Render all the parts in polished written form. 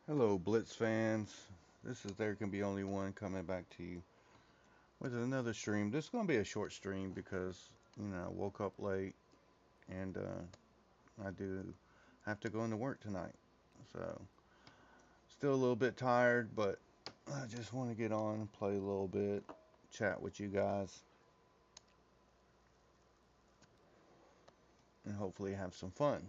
Hello, Blitz fans. This is There Can Be Only One coming back to you with another stream. This is going to be a short stream because, I woke up late and I do have to go into work tonight. So, still a little bit tired, but I just want to get on, play a little bit, chat with you guys, and hopefully have some fun.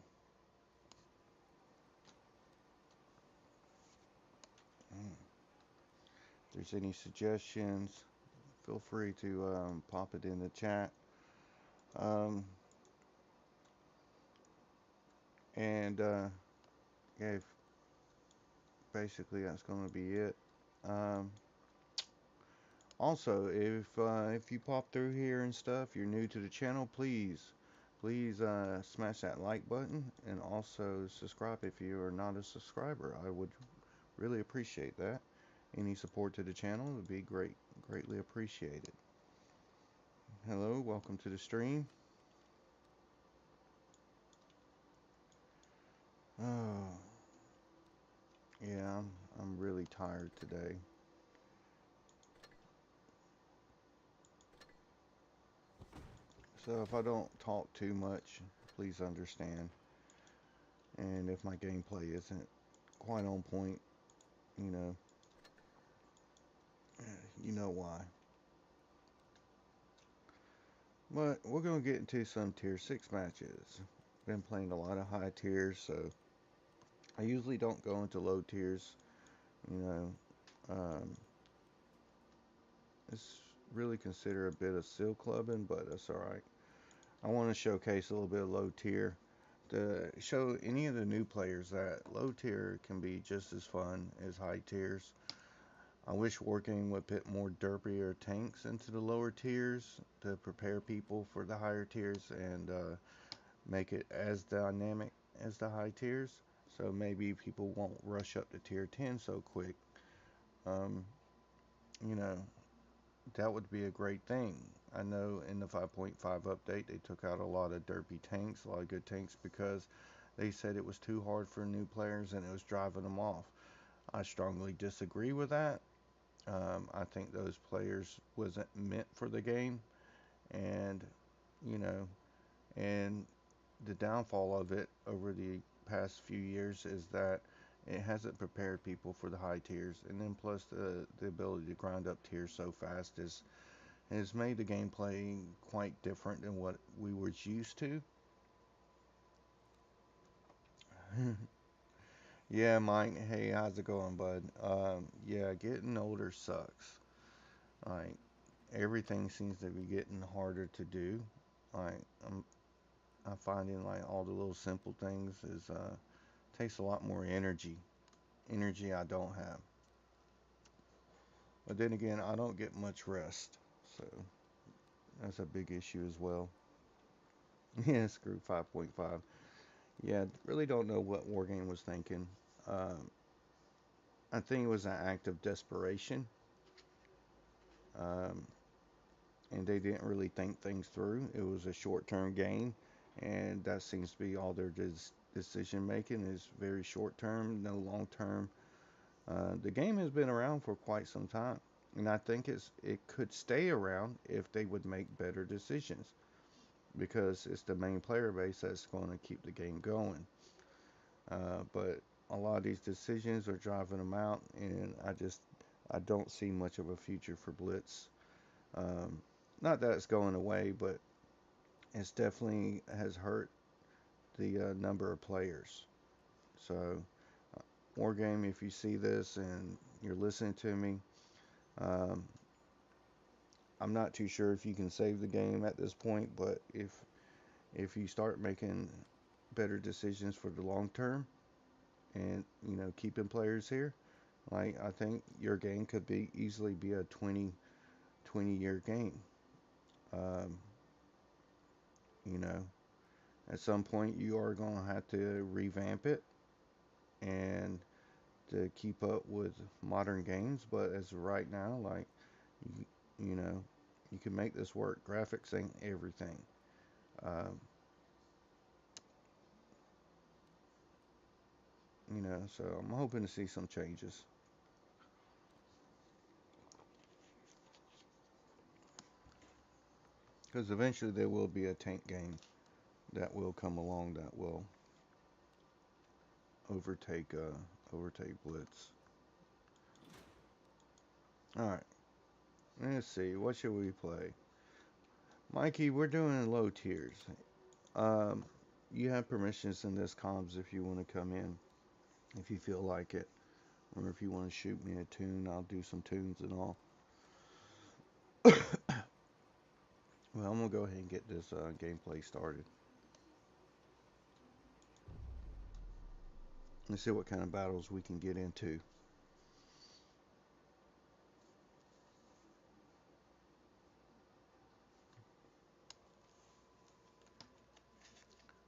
If there's any suggestions, feel free to pop it in the chat. Um, and yeah, basically that's going to be it. Um, Also, if you pop through here and stuff, you're new to the channel, please smash that like button and also subscribe if you are not a subscriber. I would really appreciate that. Any support to the channel would be greatly appreciated. Hello, welcome to the stream. Oh, yeah, I'm really tired today. So if I don't talk too much, please understand. And if my gameplay isn't quite on point, you know, you know why. But we're going to get into some tier 6 matches. Been playing a lot of high tiers, so I usually don't go into low tiers. You know, um, it's really considered a bit of seal clubbing, but that's alright. I want to showcase a little bit of low tier to show any of the new players that low tier can be just as fun as high tiers. I wish Wargame would put more derpier tanks into the lower tiers to prepare people for the higher tiers and make it as dynamic as the high tiers. So maybe people won't rush up to tier 10 so quick. Um, you know, that would be a great thing. I know in the 5.5 update they took out a lot of derpy tanks, a lot of good tanks, because they said it was too hard for new players and it was driving them off. I strongly disagree with that. I think those players wasn't meant for the game, and you know, and the downfall of it over the past few years is that it hasn't prepared people for the high tiers, and then plus the ability to grind up tiers so fast has made the gameplay quite different than what we were used to. Yeah, Mike. Hey, how's it going, bud? Yeah, getting older sucks. Like everything seems to be getting harder to do. Like I'm finding like all the little simple things is takes a lot more energy I don't have. But then again, I don't get much rest, so that's a big issue as well. Yeah, screw 5.5. Yeah, really don't know what Wargame was thinking. Um, I think it was an act of desperation, um, and they didn't really think things through. It was a short-term game, and that seems to be all their decision making is very short-term, no long-term. The game has been around for quite some time, and I think it could stay around if they would make better decisions because it's the main player base that's going to keep the game going. But a lot of these decisions are driving them out, and I don't see much of a future for Blitz. Um, Not that it's going away, but it's definitely has hurt the number of players. So, Wargame, if you see this and you're listening to me, um, I'm not too sure if you can save the game at this point, but if you start making better decisions for the long term and keeping players here, like I think your game could be easily be a 20 year game. Um, you know, at some point you are going to have to revamp it and to keep up with modern games, but as of right now, like you, you know, you can make this work. Graphics ain't everything. Um, You know, so I'm hoping to see some changes. Because eventually there will be a tank game that will come along that will overtake Blitz. All right, let's see. What should we play? Mikey, we're doing low tiers. Um, you have permissions in this comms if you want to come in, if you feel like it, or if you want to shoot me a tune, I'll do some tunes and all. Well, I'm gonna go ahead and get this gameplay started. Let's see what kind of battles we can get into.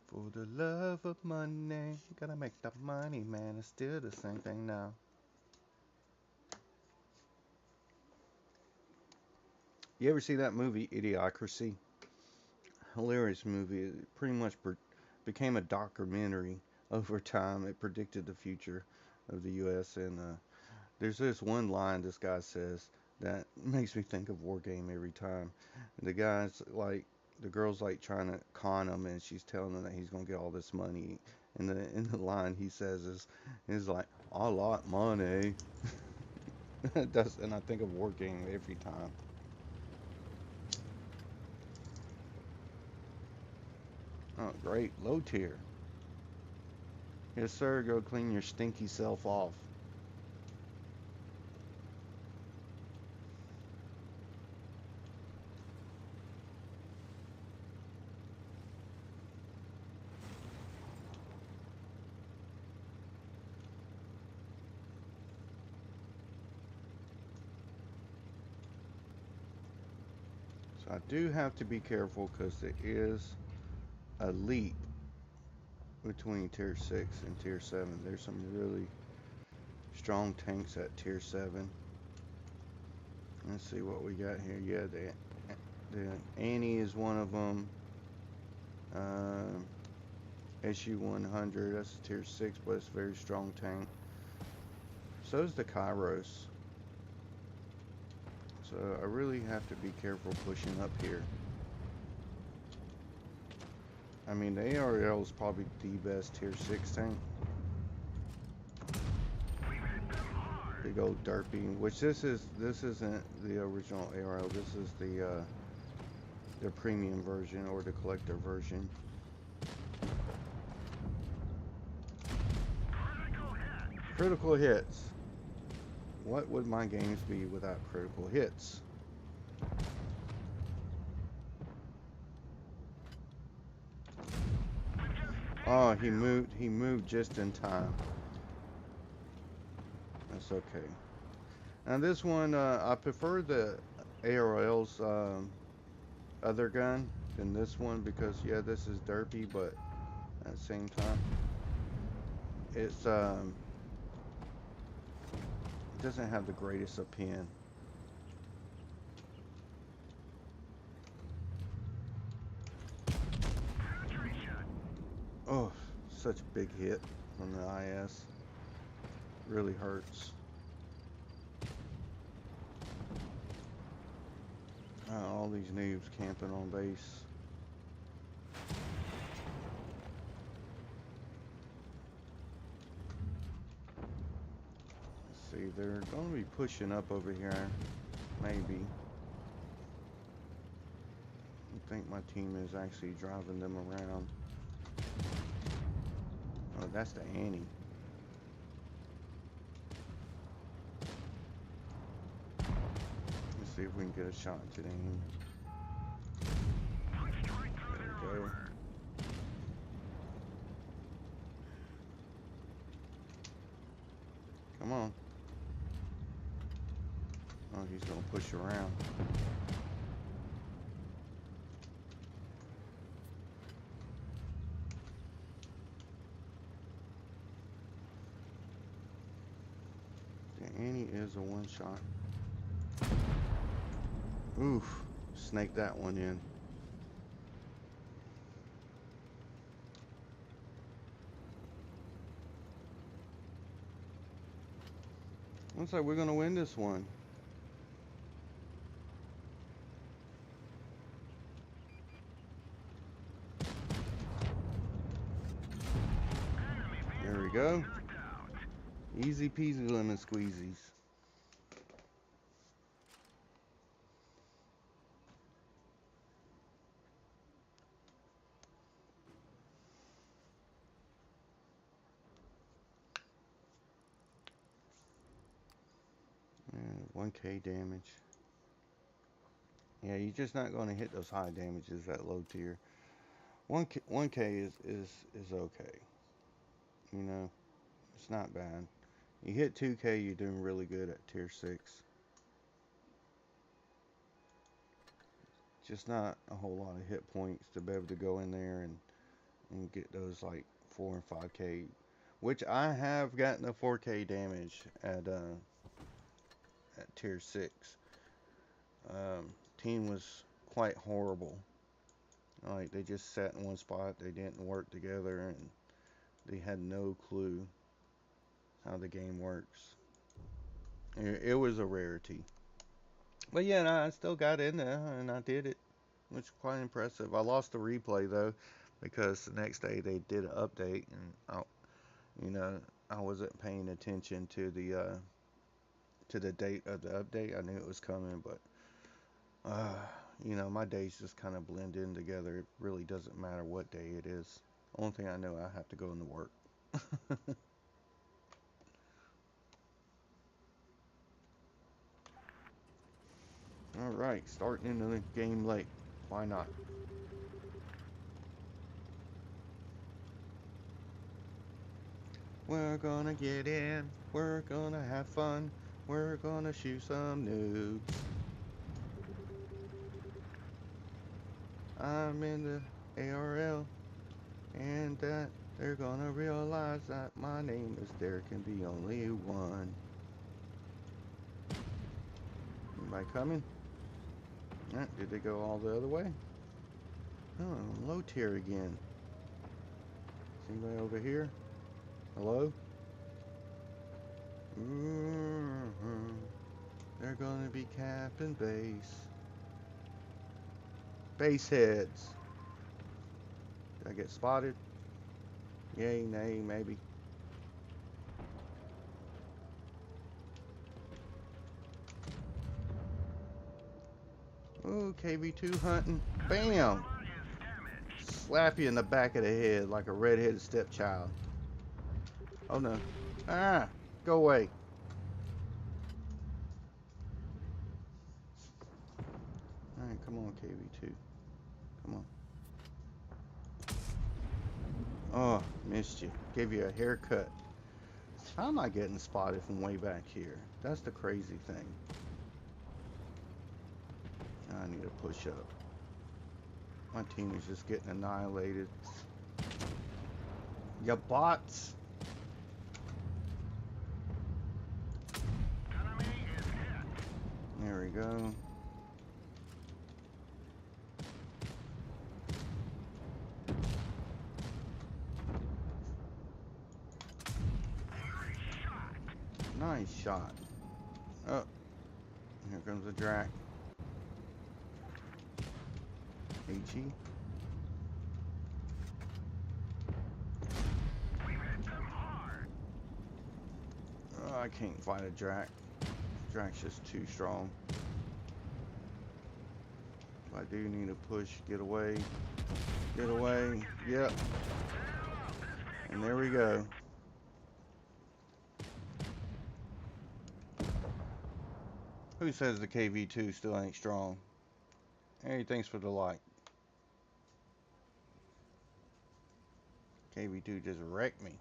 For the love of money, gotta make the money, man. It's still the same thing now. You ever see that movie, Idiocracy? Hilarious movie. It pretty much became a documentary over time. It predicted the future of the U.S. And there's this one line this guy says that makes me think of War Game every time. The guy's like, the girl's like trying to con him, and she's telling him that he's gonna get all this money. And the line he says is like, "I like money." That's, and I think of War Game every time. Oh, great, low tier. Yes, sir. Go clean your stinky self off. So I do have to be careful because there is a leap between tier 6 and tier 7. There's some really strong tanks at tier 7. Let's see what we got here. Yeah, the Annie is one of them. SU-100, that's tier 6, but it's a very strong tank. So is the Kairos. So I really have to be careful pushing up here. I mean, the ARL is probably the best tier 6 tank. Big old Derpy, which this isn't the original ARL. This is the premium version or the collector version. Critical hits. What would my games be without critical hits? Oh, he moved just in time. That's okay. Now this one, I prefer the ARL's other gun than this one because yeah, this is derpy, but at the same time, it's it doesn't have the greatest of pin. Oh, such a big hit from the IS. Really hurts. All these noobs camping on base. Let's see, they're going to be pushing up over here. Maybe. I think my team is actually driving them around. Oh, that's the Annie. Let's see if we can get a shot to the Annie. There we go. Come on. Oh, he's going to push around. The Annie is a one shot. Oof. Snake that one in. Looks like we're gonna win this one. There we go. Easy peasy lemon squeezies. And 1K damage. Yeah, you're just not going to hit those high damages at low tier. 1K is okay. You know, it's not bad. You hit 2K, you're doing really good at tier 6. Just not a whole lot of hit points to be able to go in there and get those like 4 and 5K, which I have gotten a 4K damage at tier 6. Team was quite horrible. Like they just sat in one spot, they didn't work together, and they had no clue how the game works. It was a rarity. But yeah, no, I still got in there and I did it, which is quite impressive. I lost the replay though because the next day they did an update and you know, I wasn't paying attention to the date of the update. I knew it was coming, but uh, you know, my days just kind of blend in together. It really doesn't matter what day it is. Only thing I know, I have to go into work. All right, starting into the game late. Why not? We're gonna get in. We're gonna have fun. We're gonna shoot some noobs. I'm in the ARL, and that they're gonna realize that my name is there can be only one. Anybody coming? Did they go all the other way? Oh, low tier again. Is anybody over here? Hello? They're gonna be capping base. Base heads. Did I get spotted? Yay, nay, maybe. Ooh, KV2 hunting. Bam! Slap you in the back of the head like a redheaded stepchild. Oh no. Ah! Go away. Alright, come on, KV2. Come on. Oh, missed you. Gave you a haircut. How am I getting spotted from way back here? That's the crazy thing. I need to push up. My team is just getting annihilated. Ya bots! There we go. Nice shot. Oh, here comes the Drac. HE. Oh, I can't fight a Drac. Drac's just too strong. If I do need to push, get away. Get away. Yep. And there we go. Who says the KV2 still ain't strong? Hey, thanks for the like. KV2 just wrecked me.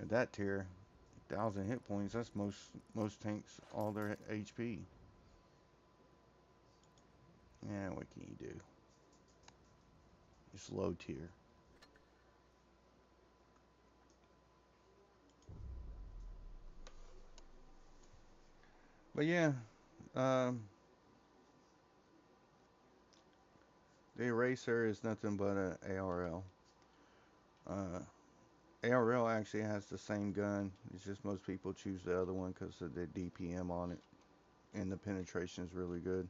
At that tier, 1,000 hit points, that's most tanks, all their HP. Yeah, what can you do? It's low tier. But yeah, um, the Eraser is nothing but a ARL. Uh, ARL actually has the same gun. It's just most people choose the other one because of the DPM on it, and the penetration is really good.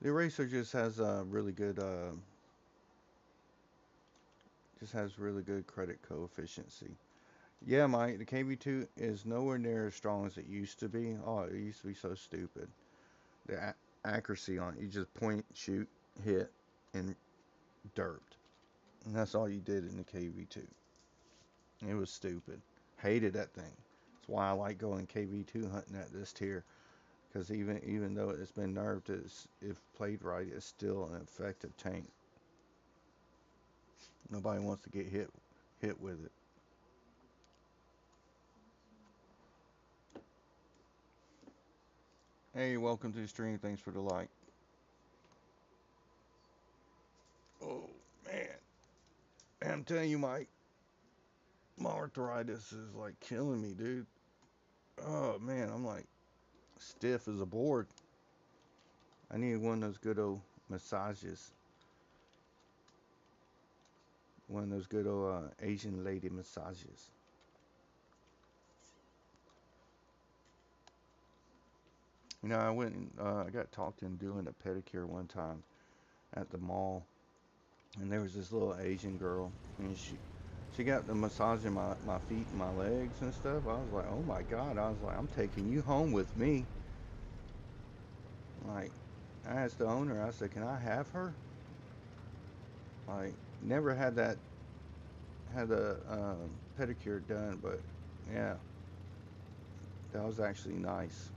The Eraser just has really good credit coefficiency. Yeah, Mike, the KV2 is nowhere near as strong as it used to be. Oh, it used to be so stupid. The accuracy on it, you just point, shoot, hit, and derped. And that's all you did in the KV2. It was stupid. Hated that thing. That's why I like going KV2 hunting at this tier. Because even though it's been nerfed, if played right, it's still an effective tank. Nobody wants to get hit with it. Hey, welcome to the stream. Thanks for the like. Oh man, I'm telling you, my arthritis is like killing me, dude. Oh man, I'm like stiff as a board. I need one of those good old massages. One of those good old Asian lady massages. You know, I went and I got talked into doing a pedicure one time at the mall, and there was this little Asian girl, and she got the massaging my feet and my legs and stuff. I was like, oh my god! I was like, I'm taking you home with me. Like, I asked the owner, I said, can I have her? Like, never had a pedicure done, but yeah, that was actually nice.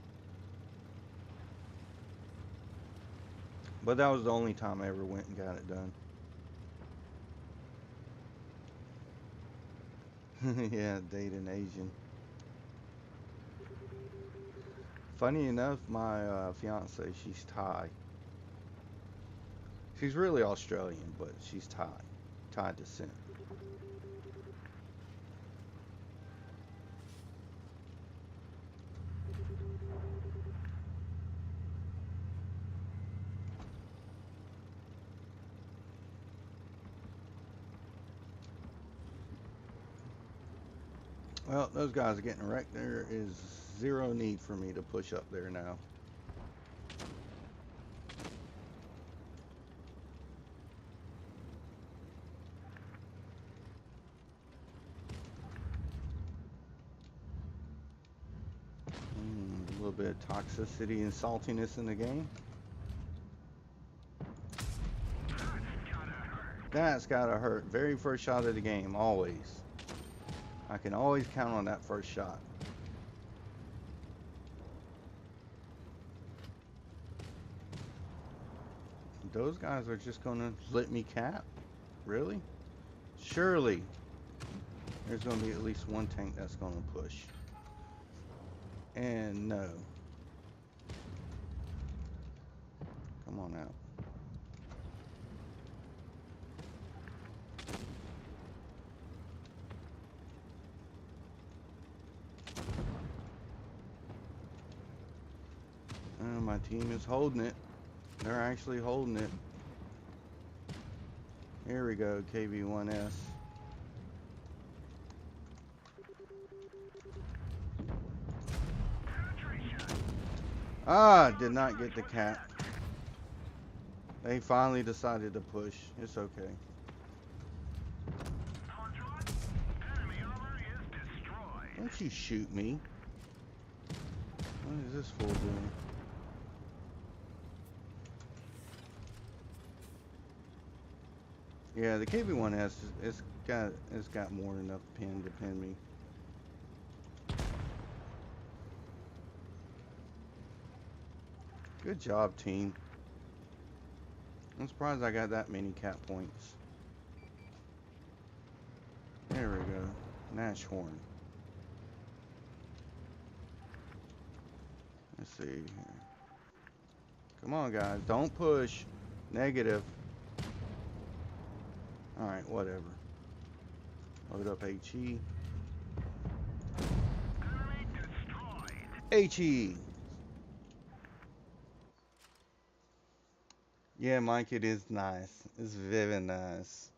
But that was the only time I ever went and got it done. Yeah, date an Asian. Funny enough, my fiance, she's Thai. She's really Australian, but she's Thai descent. Well, those guys are getting wrecked. There is zero need for me to push up there now. A little bit of toxicity and saltiness in the game. That's gotta hurt. Very first shot of the game, always. I can always count on that first shot. Those guys are just gonna let me cap? Really? Surely there's gonna be at least one tank that's gonna push. And no. Come on out. My team is holding it. They're actually holding it. Here we go, KV1S. Ah, did not get the cap. They finally decided to push. It's okay. Don't you shoot me. What is this fool doing? Yeah, the KV1S it's got more than enough pin to pin me. Good job, team. I'm surprised I got that many cap points. There we go. Nashorn. Let's see here. Come on, guys. Don't push. Negative. Alright, whatever. Load up HE. HE! Yeah, Mike, it is nice. It's very nice.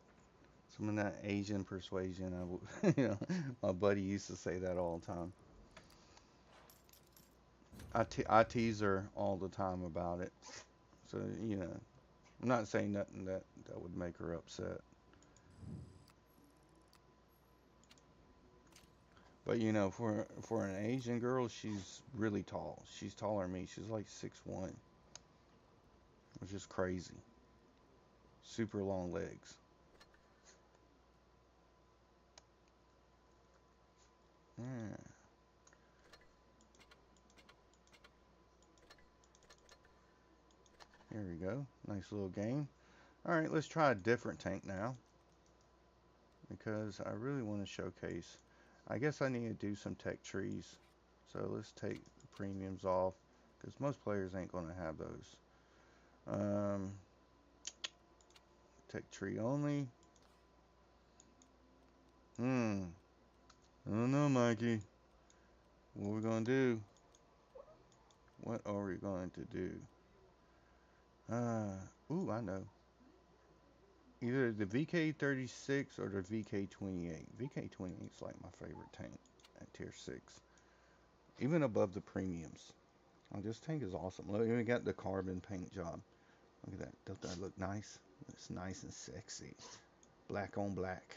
Some of that Asian persuasion. My buddy used to say that all the time. I tease her all the time about it. So, I'm not saying nothing that would make her upset. But for an Asian girl, she's really tall. She's taller than me. She's like 6'1", which is crazy. Super long legs. Yeah, here we go. Nice little game. All right, let's try a different tank now because I really want to showcase. I guess I need to do some tech trees. So let's take the premiums off because most players ain't going to have those. Um, Tech tree only. I don't know, Mikey. What are we going to do? What are we going to do? I know. Either the VK36 or the VK28. VK28 is like my favorite tank at tier 6. Even above the premiums. Oh, this tank is awesome. Look, we got the carbon paint job. Look at that. Don't that look nice? It's nice and sexy. Black on black.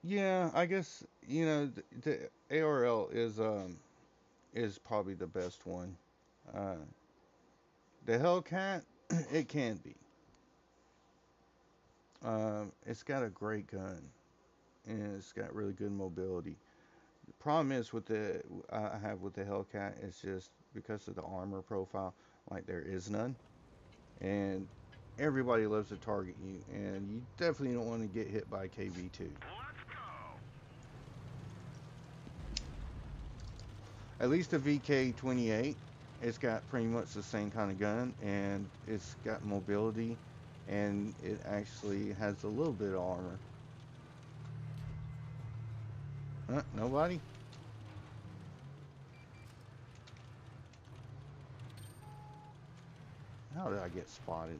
Yeah, I guess the ARL is probably the best one. Uh, the Hellcat, it can be. It's got a great gun and it's got really good mobility. The problem is with the I have with the Hellcat is just because of the armor profile, like there is none, and everybody loves to target you, and you definitely don't want to get hit by KV2. At least the VK28, it's got pretty much the same kind of gun, and it's got mobility, and it actually has a little bit of armor. Huh? Nobody? How did I get spotted?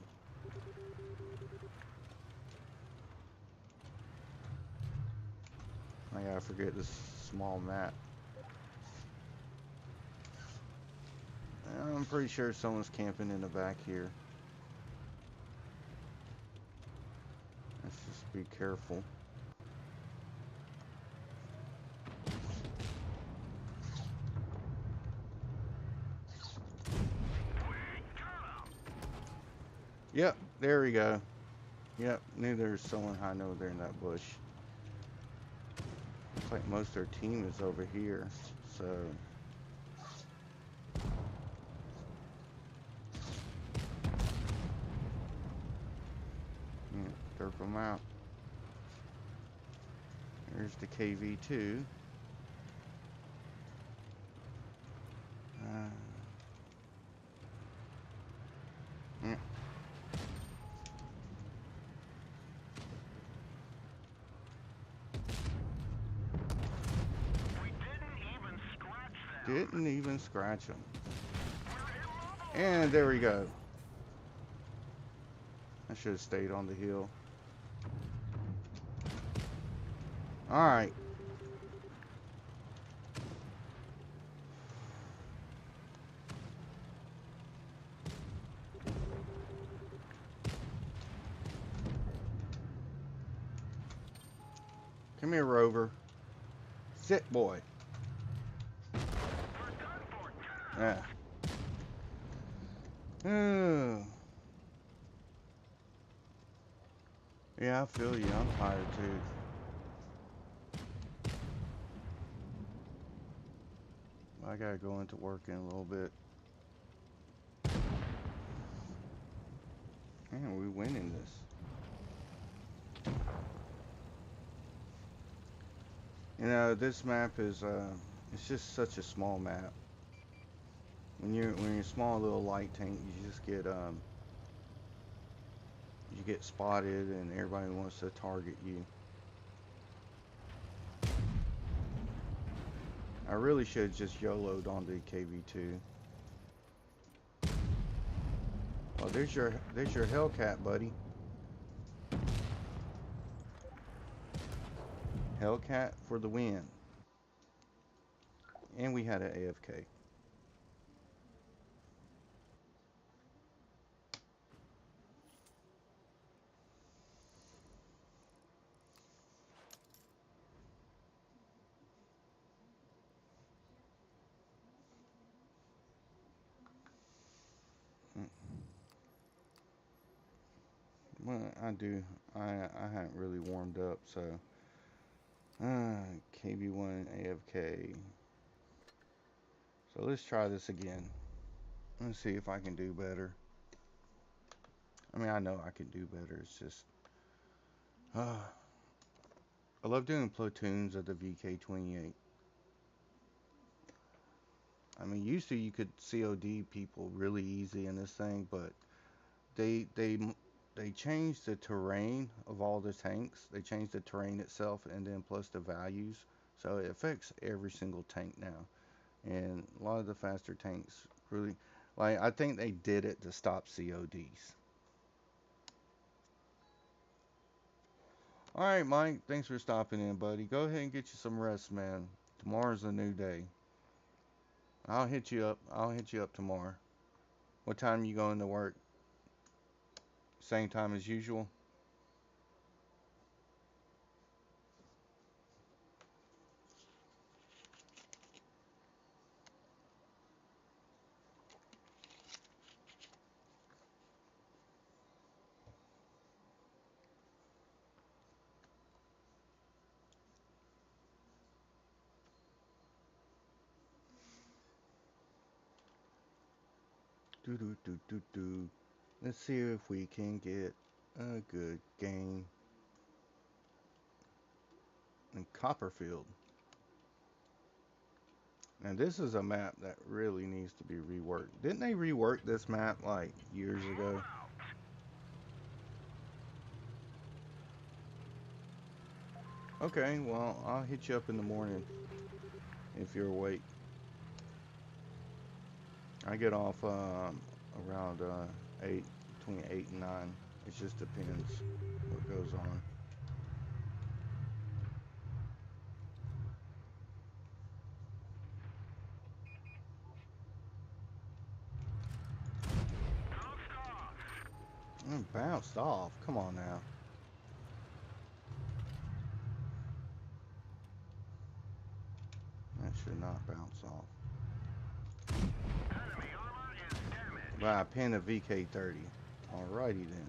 I gotta forget this small map. I'm pretty sure someone's camping in the back here. Let's just be careful. Yep, there we go. Yep, knew there was someone hiding over there in that bush. Looks like most of their team is over here, so... Derp them out. Here's the KV2. Yeah. Didn't even scratch them. And there we go. I should have stayed on the hill. Alright. Come here, Rover. Sit, boy. Yeah. Oh. Yeah, I feel you. I'm tired too. I gotta go into work in a little bit. Man, we winning this. This map is it's just such a small map. When you're a small little light tank, you just get spotted and everybody wants to target you. I really should have just YOLO'd on the KV2. Oh, there's your Hellcat, buddy. Hellcat for the win. And we had an AFK. Well, I do. I haven't really warmed up, so KB1 AFK. So let's try this again. Let's see if I can do better. I mean, I know I can do better. It's just, I love doing platoons of the VK28. I mean, used to you could COD people really easy in this thing, but they they they changed the terrain of all the tanks. They changed the terrain itself, and then plus the values, so it affects every single tank now. And a lot of the faster tanks really, like, I think they did it to stop CODs. All right, Mike. Thanks for stopping in, buddy. Go ahead and get you some rest, man. Tomorrow's a new day. I'll hit you up. I'll hit you up tomorrow. What time you going to work? Same time as usual? Do do do do do. Let's see if we can get a good game in Copperfield. And this is a map that really needs to be reworked. Didn't they rework this map like years ago? Okay, well, I'll hit you up in the morning if you're awake. I get off around 8, between 8 and 9. It just depends what goes on. Bounced off. Come on now. That should not bounce off. But I pinned a VK30. Alrighty then.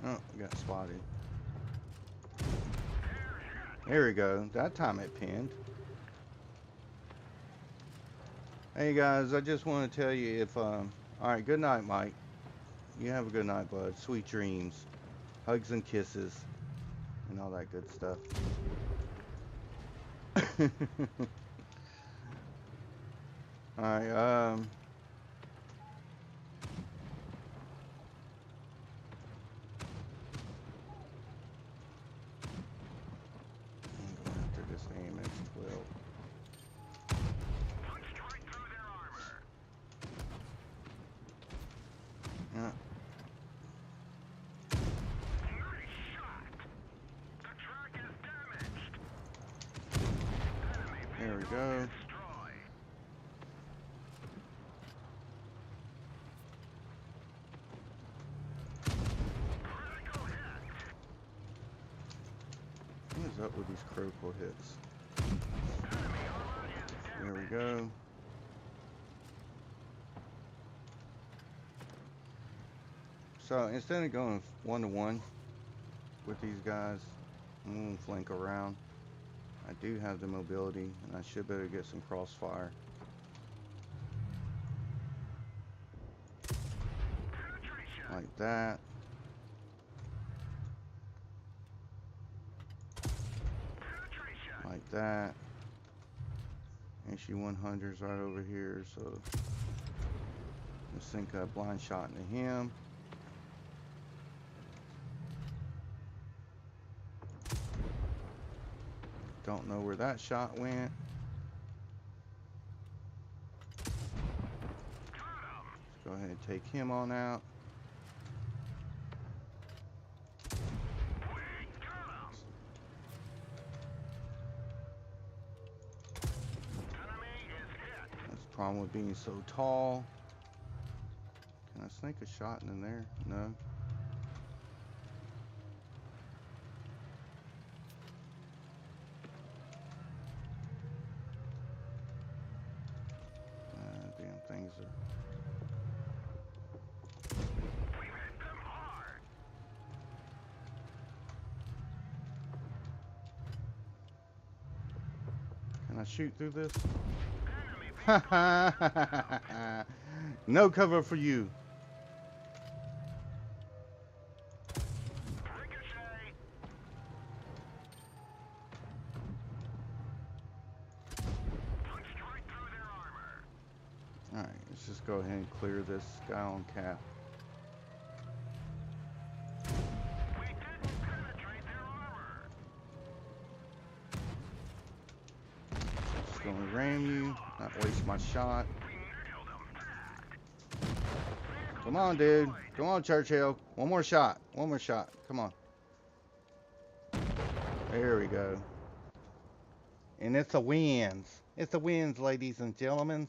Oh, got spotted. There we go. That time it pinned. Hey guys, I just want to tell you if alright, good night, Mike. You have a good night, bud. Sweet dreams. Hugs and kisses. And all that good stuff. Alright, I'm going after this AMX-12. Yeah. There we go. What is up with these critical hits? There we go. So instead of going 1-to-1 with these guys, I'm going to flank around. I do have the mobility, and I should better get some crossfire. Like that. Like that. HE-100's right over here, so let's sink a blind shot into him. Don't know where that shot went. Let's go ahead and take him on out. That's the problem with being so tall. Can I sneak a shot in there? No. Damn things are... Can I shoot through this? No cover for you. Alright, let's just go ahead and clear this guy on cap. Just gonna ram you, not waste my shot. Come on, dude. Come on, Churchill. One more shot. One more shot. Come on. There we go. And it's a wins. It's a wins, ladies and gentlemen.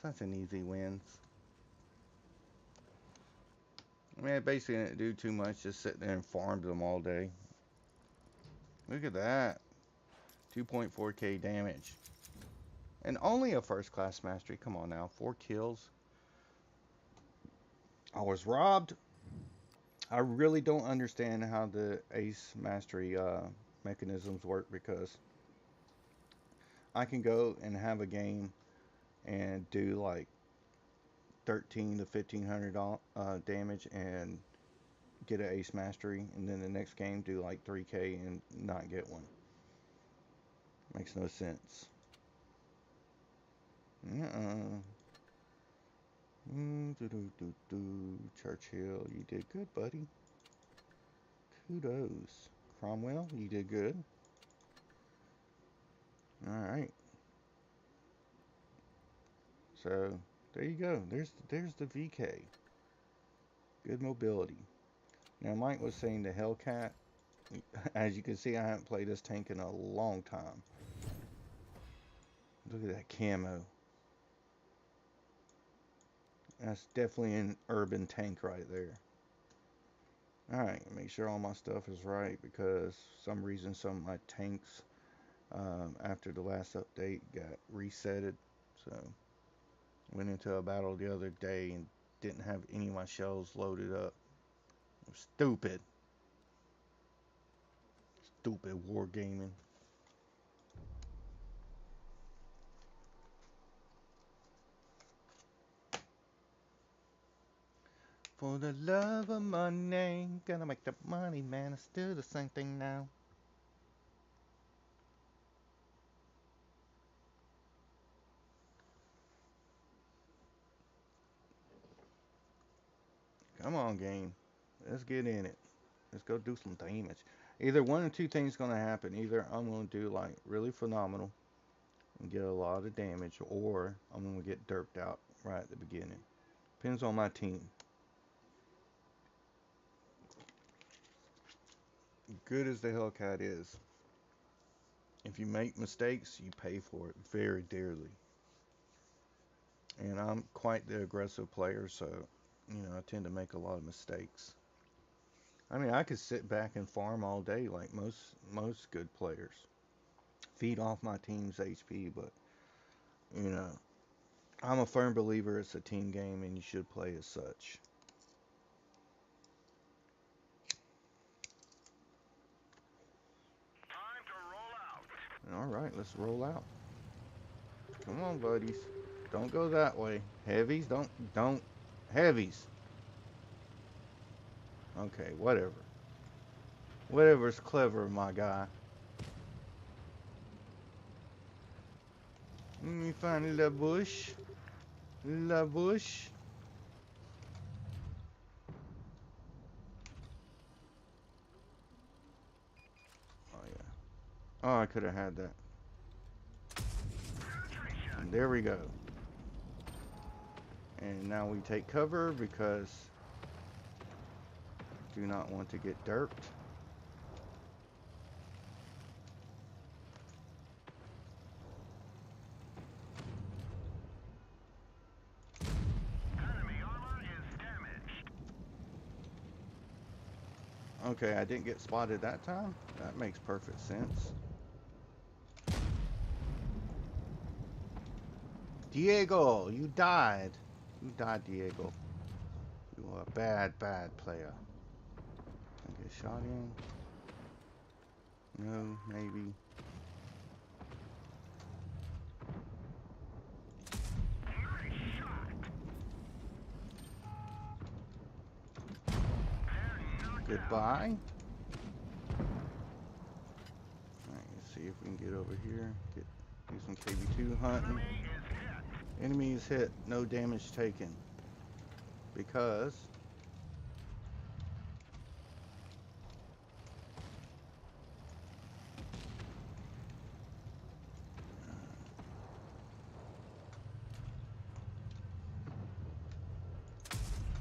Such an easy wins. I mean, I basically didn't do too much. Just sit there and farmed them all day. Look at that. 2.4k damage. And only a first class mastery. Come on now. 4 kills. I was robbed. I really don't understand how the ace mastery mechanisms work, because I can go and have a game and do like 13 to 1500 damage and get an ace mastery, and then the next game do like 3k and not get one. Makes no sense. Churchill, you did good, buddy. Kudos. Cromwell, you did good. Alright. So, there you go. There's the VK. Good mobility. Now, Mike was saying the Hellcat. As you can see, I haven't played this tank in a long time. Look at that camo. That's definitely an urban tank right there. Alright, make sure all my stuff is right, because for some reason some of my tanks after the last update got resetted. So, went into a battle the other day and didn't have any of my shells loaded up. Stupid. Stupid wargaming. For the love of money, gonna make the money, man. It's still the same thing now. Come on, game. Let's get in it. Let's go do some damage. Either one or two things gonna happen. Either I'm gonna do like really phenomenal and get a lot of damage, or I'm gonna get derped out right at the beginning. Depends on my team. Good as the Hellcat is, if you make mistakes, you pay for it very dearly. And I'm quite the aggressive player, so I tend to make a lot of mistakes. I mean, I could sit back and farm all day like most good players, feed off my team's HP, but I'm a firm believer it's a team game and you should play as such. Time to roll out. All right, let's roll out. Come on, buddies. Don't go that way. Heavies, don't. Heavies. Okay, whatever. Whatever's clever, my guy. Let me find the bush. The bush. Oh, yeah. Oh, I could have had that. And there we go. And now we take cover because do not want to get derped. Enemy armor is damaged. Okay, I didn't get spotted that time. That makes perfect sense. Diego, you died. You died, Diego. You are a bad, bad player. I get shot in. No, maybe. Nice shot. They're knocked out. Goodbye. Alright, let's see if we can get over here. Do some KB2 hunting. Enemy is hit. Enemy is hit. No damage taken. Because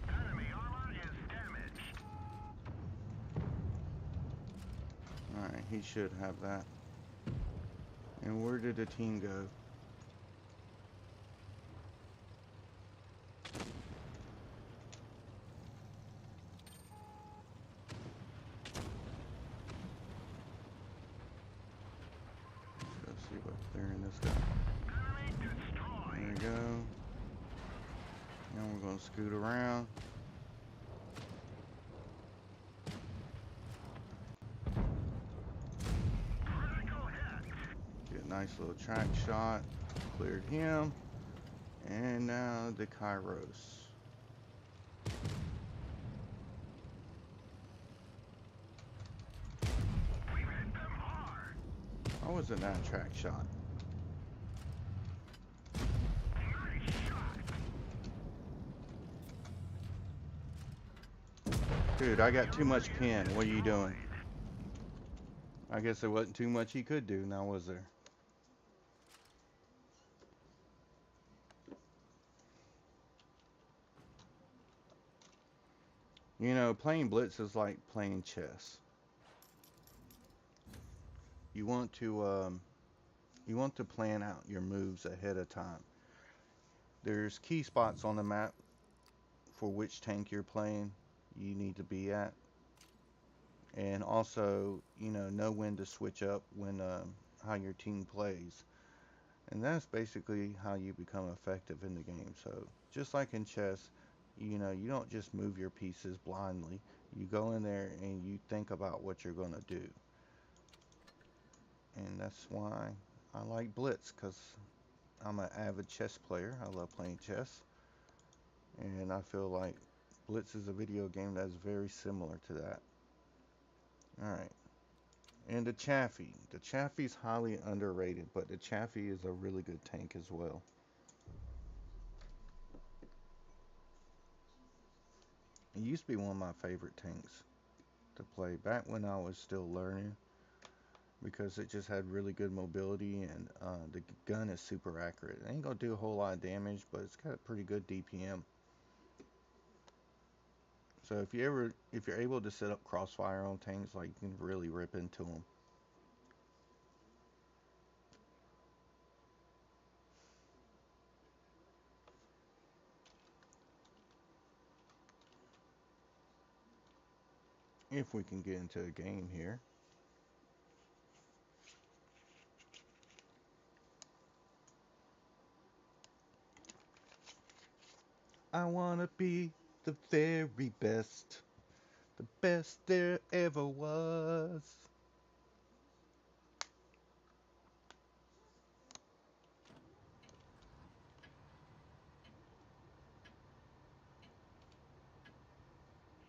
Enemy armor is damaged. alright, he should have that. And where did the team go? Let's see what they're in this guy. Enemy There we destroyed. go. Now we're gonna scoot around. Critical hit. Get a nice little track shot. Cleared him. And now the Kairos. We hit them hard. How wasn't that a track shot? Nice shot. Dude, I got too much pin. What are you doing? I guess there wasn't too much he could do, now was there? You know, playing Blitz is like playing chess. You want to plan out your moves ahead of time. There's key spots on the map for which tank you're playing you need to be at. And also, know when to switch up when how your team plays. And that's basically how you become effective in the game. So, just like in chess, you don't just move your pieces blindly. You go in there and you think about what you're going to do. And that's why I like Blitz, because I'm an avid chess player. I love playing chess. And I feel like Blitz is a video game that's very similar to that. Alright. And the Chaffee. The Chaffee's highly underrated, but the Chaffee is a really good tank as well. It used to be one of my favorite tanks to play back when I was still learning, because it just had really good mobility, and the gun is super accurate. It ain't gonna do a whole lot of damage, but it's got a pretty good DPM. So if you're able to set up crossfire on tanks, like, you can really rip into them. If we can get into a game here. I wanna be the very best, the best there ever was.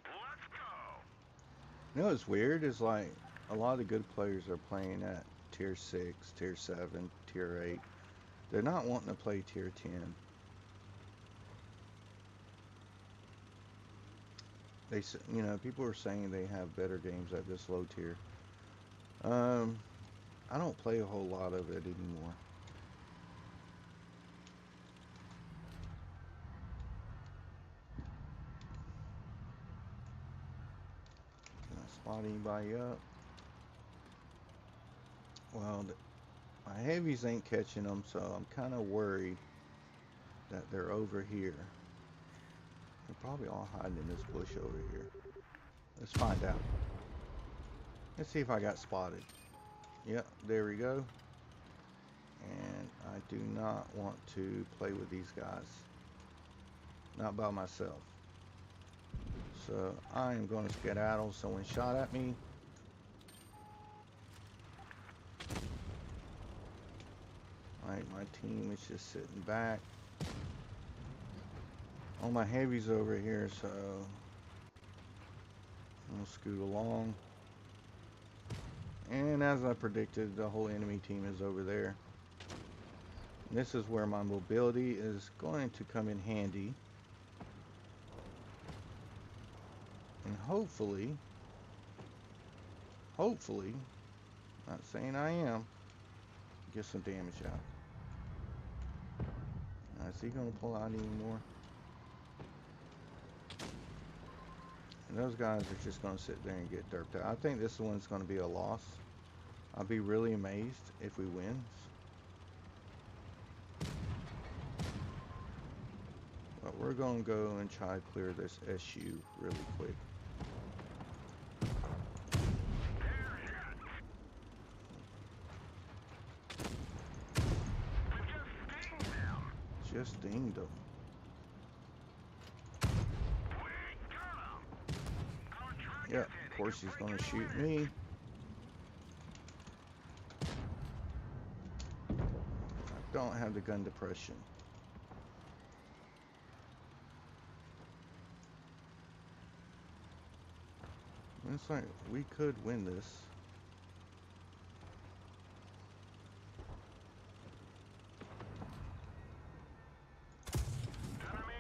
Let's go. You know what's weird is, like, a lot of the good players are playing at tier 6, tier 7, tier 8. They're not wanting to play tier 10. People are saying they have better games at this low tier. Um, I don't play a whole lot of it anymore. Can I spot anybody up? Well, my heavies ain't catching them, so I'm kind of worried that they're over here. They're probably all hiding in this bush over here. Let's find out. Let's see if I got spotted. Yep, there we go. And I do not want to play with these guys. Not by myself. So I am going to skedaddle. Someone shot at me. Alright, my team is just sitting back. All my heavies over here, so I'll scoot along. And as I predicted, the whole enemy team is over there. And this is where my mobility is going to come in handy. And hopefully, not saying I am, get some damage out. Now, is he going to pull out anymore? And those guys are just going to sit there and get derped out. I think this one's going to be a loss. I'll be really amazed if we win. But we're going to go and try to clear this SU really quick. Just dinged them. Yep, of course he's going to shoot me. I don't have the gun depression. Looks like we could win this. Let's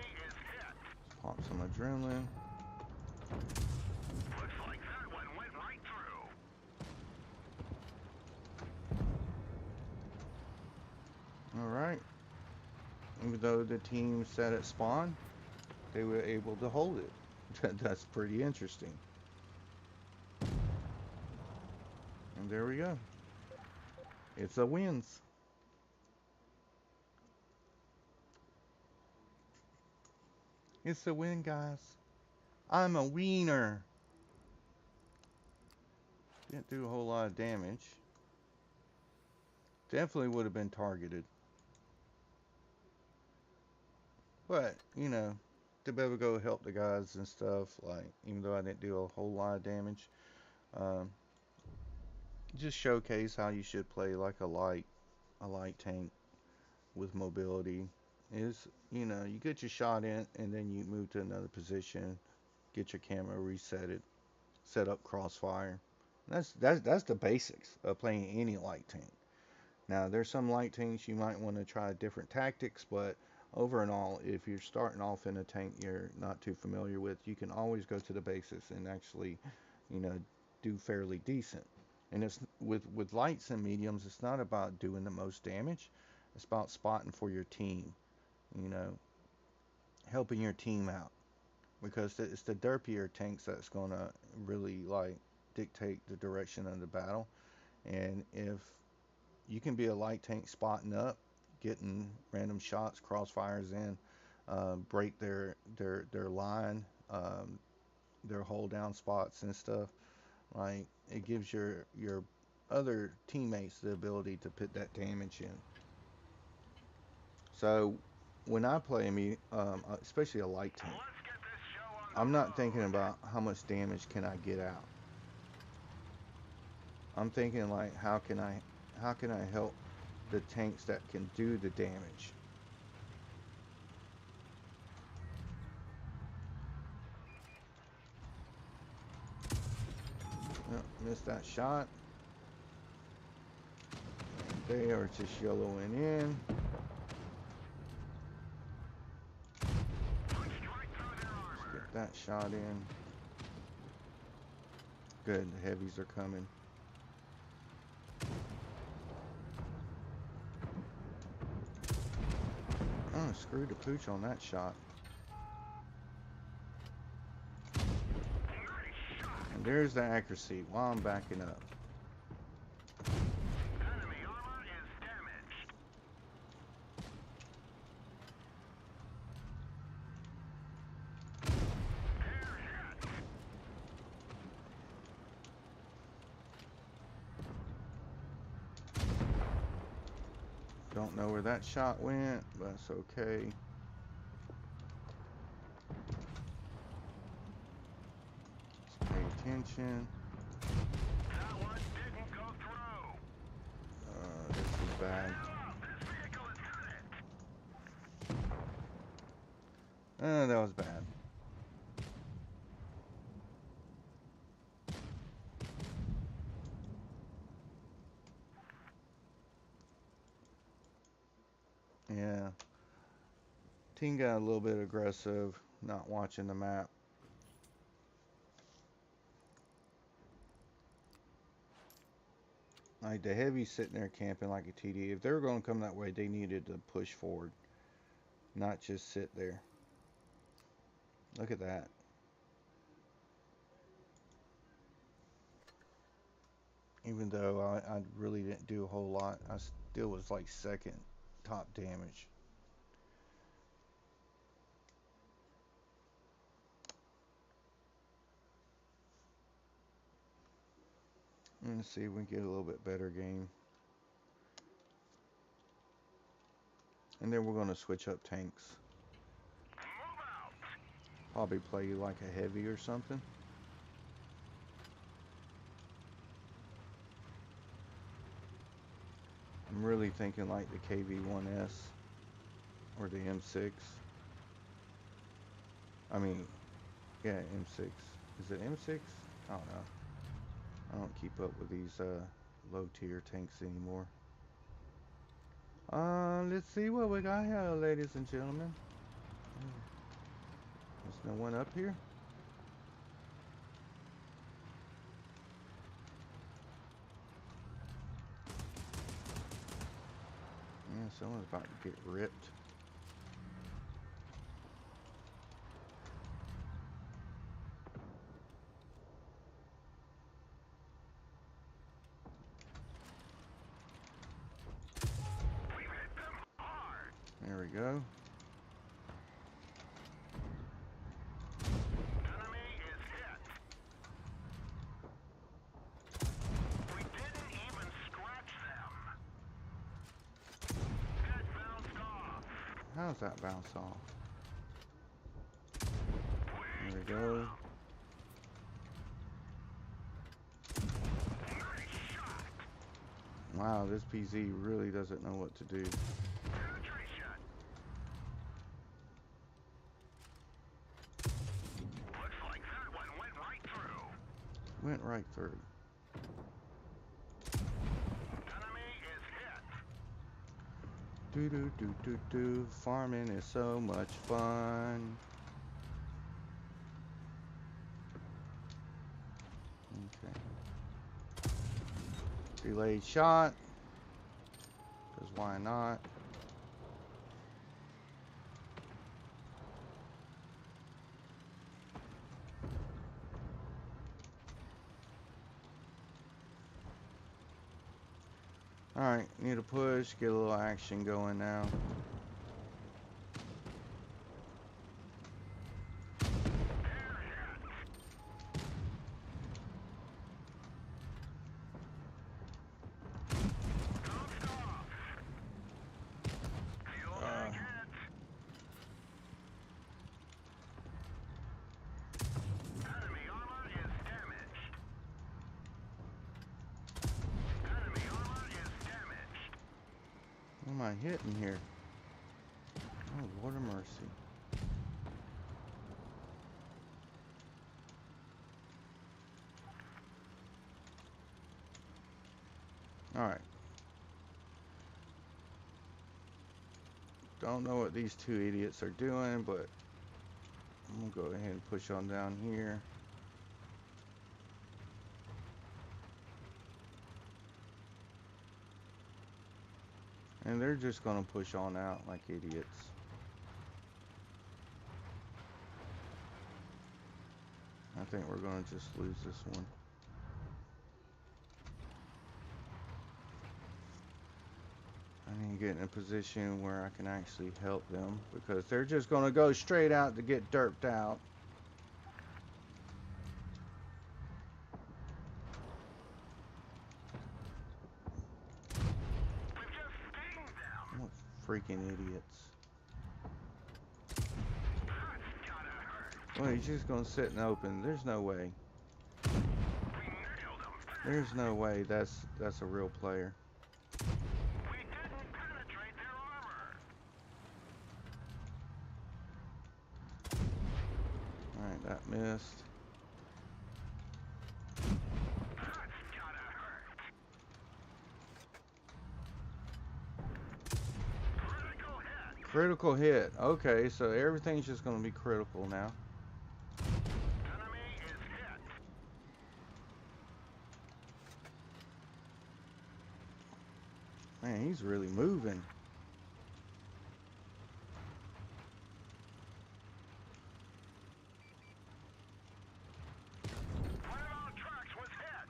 pop some adrenaline. Looks like that one went right through. Alright. Even though the team sat at spawn, they were able to hold it. That's pretty interesting. And there we go. It's a wins. It's a win, guys. I'm a wiener. Didn't do a whole lot of damage. Definitely would have been targeted. But, you know, to be able to go help the guys and stuff, like, even though I didn't do a whole lot of damage, just showcase how you should play like a light tank with mobility. Is, you know, you get your shot in and then you move to another position, get your camera reset, set up crossfire. That's the basics of playing any light tank. Now there's some light tanks you might want to try different tactics, but over and all, if you're starting off in a tank you're not too familiar with, you can always go to the basics and actually, you know, do fairly decent. And it's with lights and mediums, it's not about doing the most damage. It's about spotting for your team, you know, helping your team out. Because it's the derpier tanks that's going to really, like, dictate the direction of the battle. And if you can be a light tank spotting up, getting random shots, crossfires in, break their line, their hold down spots and stuff. Like, it gives your other teammates the ability to put that damage in. So when I play me, especially a light tank, I'm not thinking about how much damage can I get out. I'm thinking like how can I help the tanks that can do the damage. Oh, missed that shot. They are just yellowing in. Let's get that shot in. Good, the heavies are coming. I screwed the pooch on that shot. And there's the accuracy while I'm backing up. Enemy armor is damaged. Air hit. Don't know where that shot went, but that's okay. Just pay attention. That one didn't go through. This is bad. This vehicle has done it. That was bad. Yeah. Team got a little bit aggressive, not watching the map. Like the heavy's sitting there camping like a TD. If they were going to come that way, they needed to push forward, not just sit there. Look at that. Even though I really didn't do a whole lot, I still was like second top damage. Let's see if we can get a little bit better game. And then we're going to switch up tanks. Move out. Probably play like a heavy or something. I'm really thinking like the KV-1S or the M6. I mean, yeah, M6. Is it M6? I don't know. I don't keep up with these low tier tanks anymore. Let's see what we got here, ladies and gentlemen. There's no one up here. Yeah, someone's about to get ripped. We hit them hard. There we go. Enemy is hit. We didn't even scratch them. That bounced off. How's that bounce off? There we go. Nice shot. Wow, this PZ really doesn't know what to do. Penetration. Looks like that one went right through. Went right through. Enemy is hit. Do do do do do. Farming is so much fun. Okay. Delayed shot. Because why not? Alright, need a push, get a little action going now. Enemy armor is damaged. Enemy armor is damaged. What am I hitting here? Oh, Lord of mercy. Alright. Don't know what these two idiots are doing, but I'm gonna go ahead and push on down here. And they're just gonna push on out like idiots. think we're gonna just lose this one. I need to get in a position where I can actually help them because they're just gonna go straight out to get derped out. What freaking idiots. Well, he's just gonna sit and open. There's no way. There's no way that's a real player. Alright, that missed. Critical hit. Okay, so everything's just gonna be critical now. Man, he's really moving.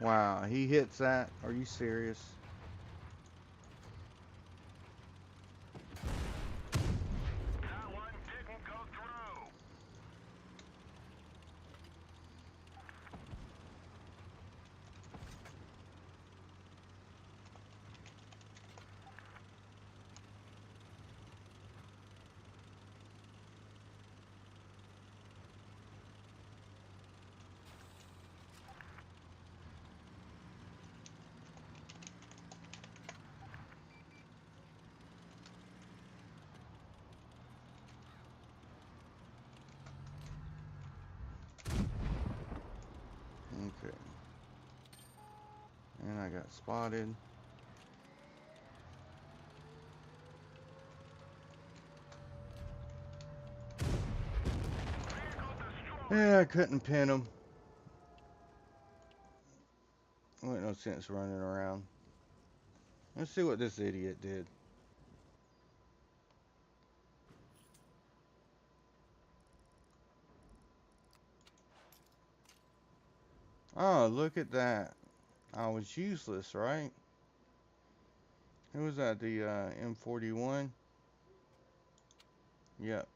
Wow, he hits that. Are you serious? That one didn't go through. Okay. And I got spotted. Yeah, I couldn't pin him. Ain't no sense running around. Let's see what this idiot did. Oh, look at that. I was useless, right? Who was that? The M41? Yep.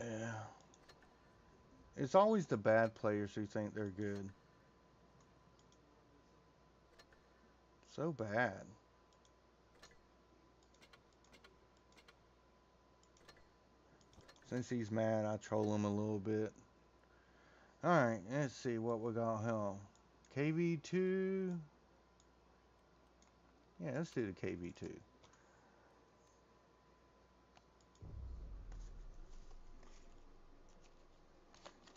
Yeah. It's always the bad players who think they're good. So bad. Since he's mad, I troll him a little bit. Alright, let's see what we got here. KV2. Yeah, let's do the KV2.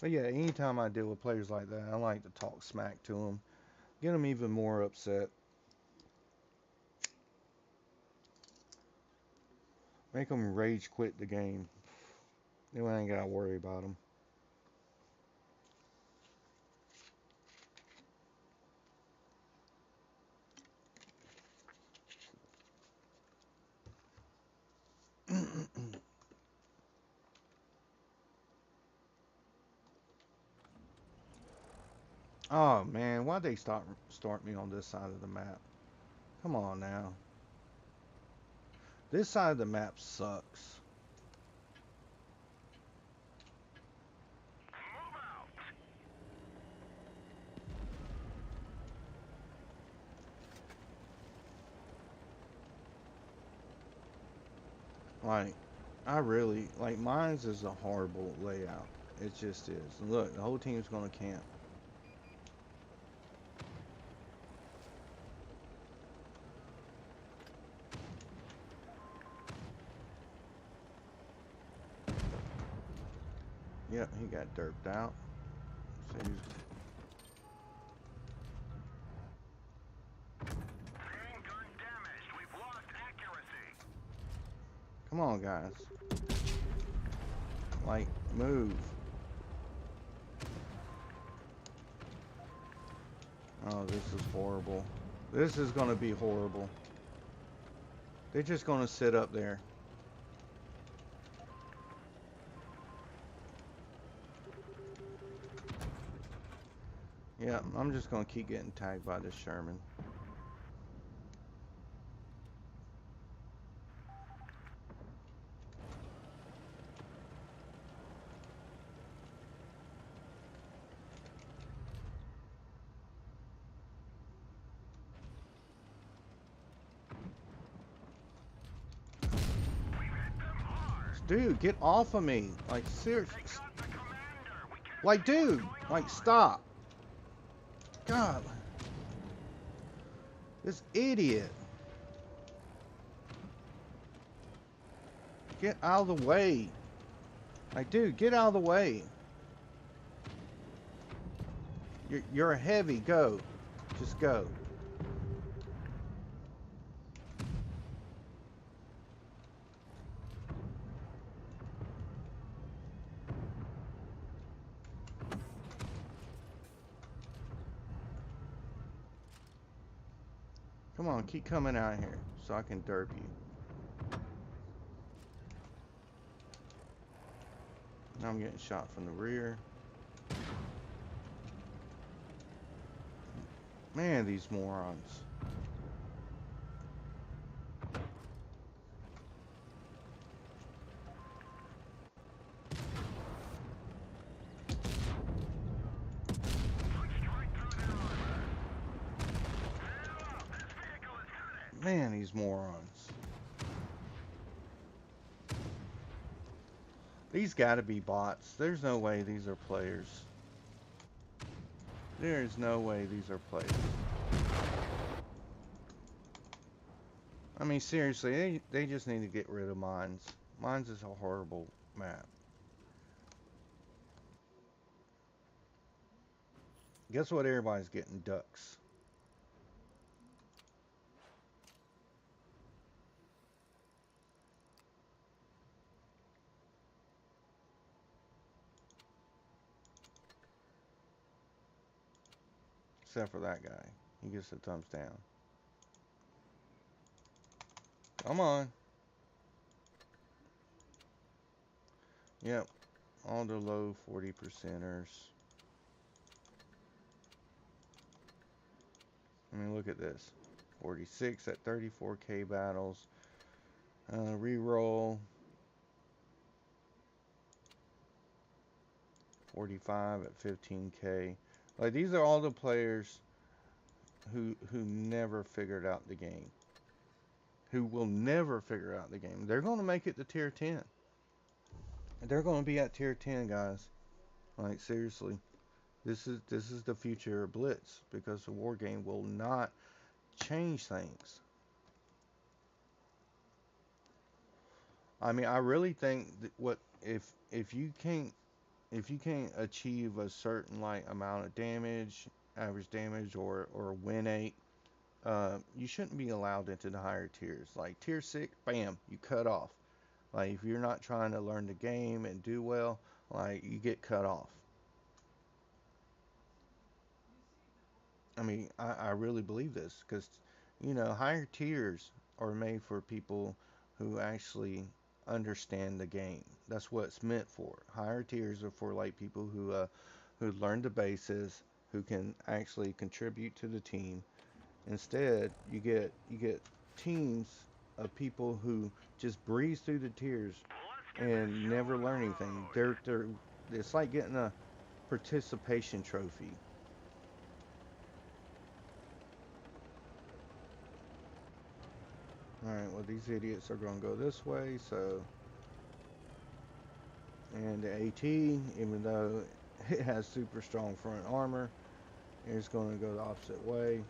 But yeah, anytime I deal with players like that, I like to talk smack to them. Get them even more upset. Make them rage quit the game. Then I ain't gotta worry about them. Oh man, why'd they start me on this side of the map? Come on now. This side of the map sucks. Like, I really, like, mine's is a horrible layout. It just is. Look, the whole team's gonna camp. Yep, he got derped out. So Come on, guys. Like, move. Oh, this is horrible. This is going to be horrible. They're just going to sit up there. Yeah, I'm just going to keep getting tagged by this Sherman. Dude, get off of me. Like, seriously. Like, dude. Like, stop. God. This idiot. Get out of the way. Like, dude, get out of the way. You're a heavy. Go. Just go. Come on, keep coming out here so I can derp you. Now I'm getting shot from the rear. Man, these morons. Man, these morons. These gotta be bots. There's no way these are players. There's no way these are players. I mean, seriously, they just need to get rid of mines. Mines is a horrible map. Guess what? Everybody's getting ducks. Except for that guy. He gets a thumbs down. Come on. Yep. All the low 40%ers. I mean, look at this. 46 at 34K battles. Reroll. 45 at 15K. Like, these are all the players who never figured out the game. Who will never figure out the game. They're going to make it to tier 10. They're going to be at tier 10, guys. Like, seriously. This is the future of Blitz, because the war game will not change things. I mean, I really think that what if you can't achieve a certain like amount of damage, average damage, or win rate, you shouldn't be allowed into the higher tiers. Like tier 6, bam, you cut off. Like if you're not trying to learn the game and do well, like you get cut off. I mean, I really believe this because, you know, higher tiers are made for people who actually understand the game. That's what it's meant for. Higher tiers are for like people who learn the bases, who can actually contribute to the team. Instead, you get teams of people who just breeze through the tiers and never learn anything. They're it's like getting a participation trophy. Alright, well these idiots are going to go this way, so... And the AT, even though it has super strong front armor, is going to go the opposite way.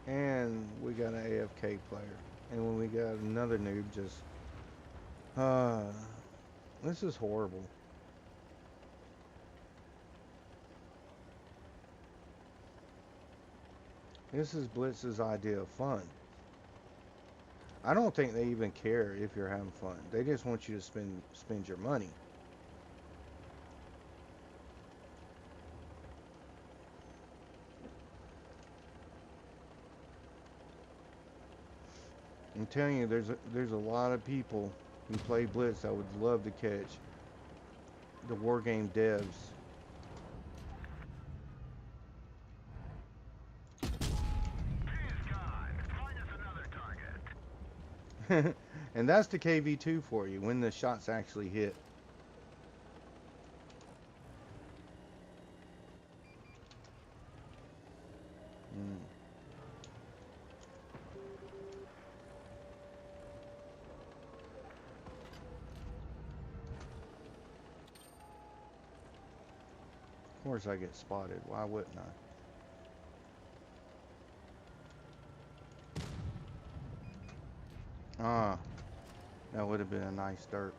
And we got an AFK player. And when we got another noob just... this is horrible. This is Blitz's idea of fun. I don't think they even care if you're having fun. They just want you to spend your money. I'm telling you, there's a lot of people who play Blitz that would love to catch the war game devs. He's gone. Find us another target. And that's the KV2 for you when the shots actually hit. Mm. Of course I get spotted. Why wouldn't I? Ah, that would have been a nice dirt.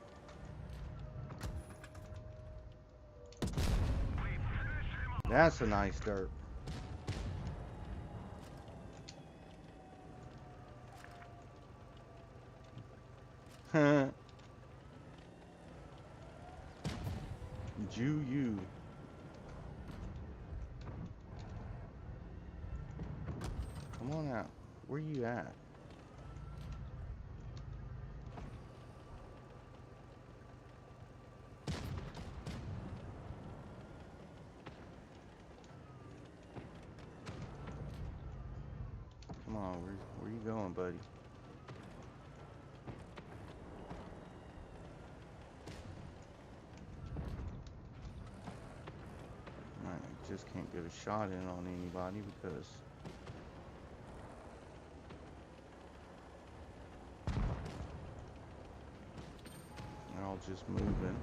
That's a nice dirt. Jew you. Come on out. Where you at? Come on, where you going, buddy? I just can't get a shot in on anybody because they're all just moving.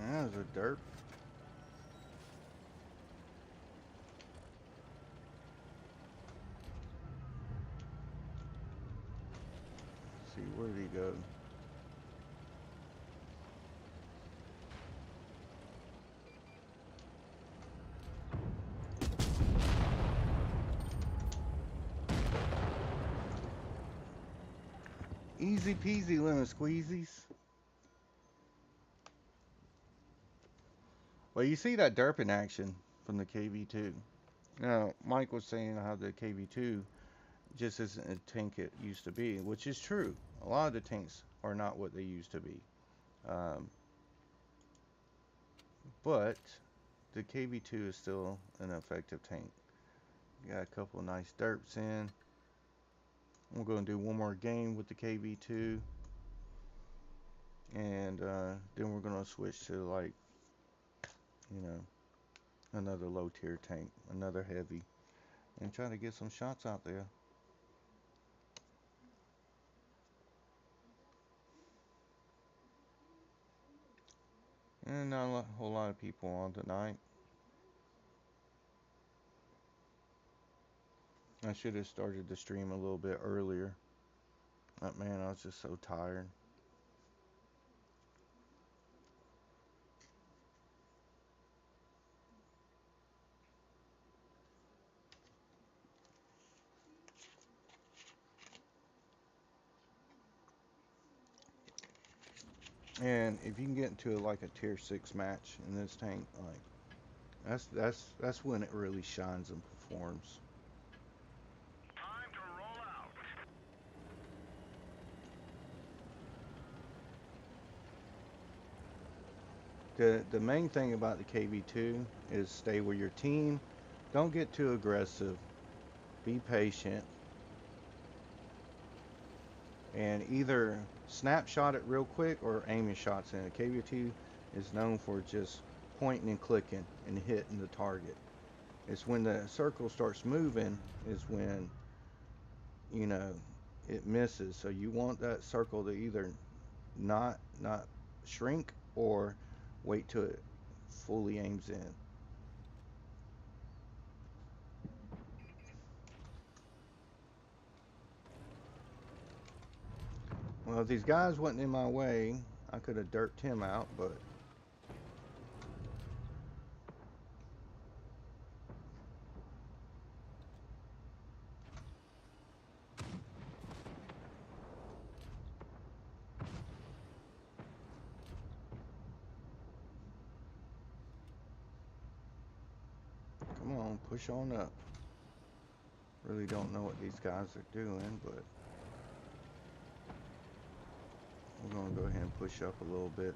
That was a dirt. Let's see, where did he go? Easy peasy lemon squeezies. Well, you see that derp in action from the KV2. Now, Mike was saying how the KV2 just isn't a tank it used to be, which is true. A lot of the tanks are not what they used to be. Um, but the KV2 is still an effective tank. Got a couple of nice derps in. We're going to do one more game with the KV2. And then we're going to switch to, like, you know, another low tier tank, another heavy, and try to get some shots out there. And not a whole lot of people on tonight. I should have started the stream a little bit earlier. But man, I was just so tired. And if you can get into like a tier 6 match in this tank, like that's when it really shines and performs. Time to roll out. The main thing about the KV2 is stay with your team. Don't get too aggressive. Be patient. And either snapshot it real quick or aim your shots in. The KV2 is known for just pointing and clicking and hitting the target. It's when the circle starts moving is when, you know, it misses. So you want that circle to either, not shrink or wait till it fully aims in. Well, if these guys wasn't in my way, I could have derped him out, but come on, push on up. Really don't know what these guys are doing, but we're gonna go ahead and push up a little bit.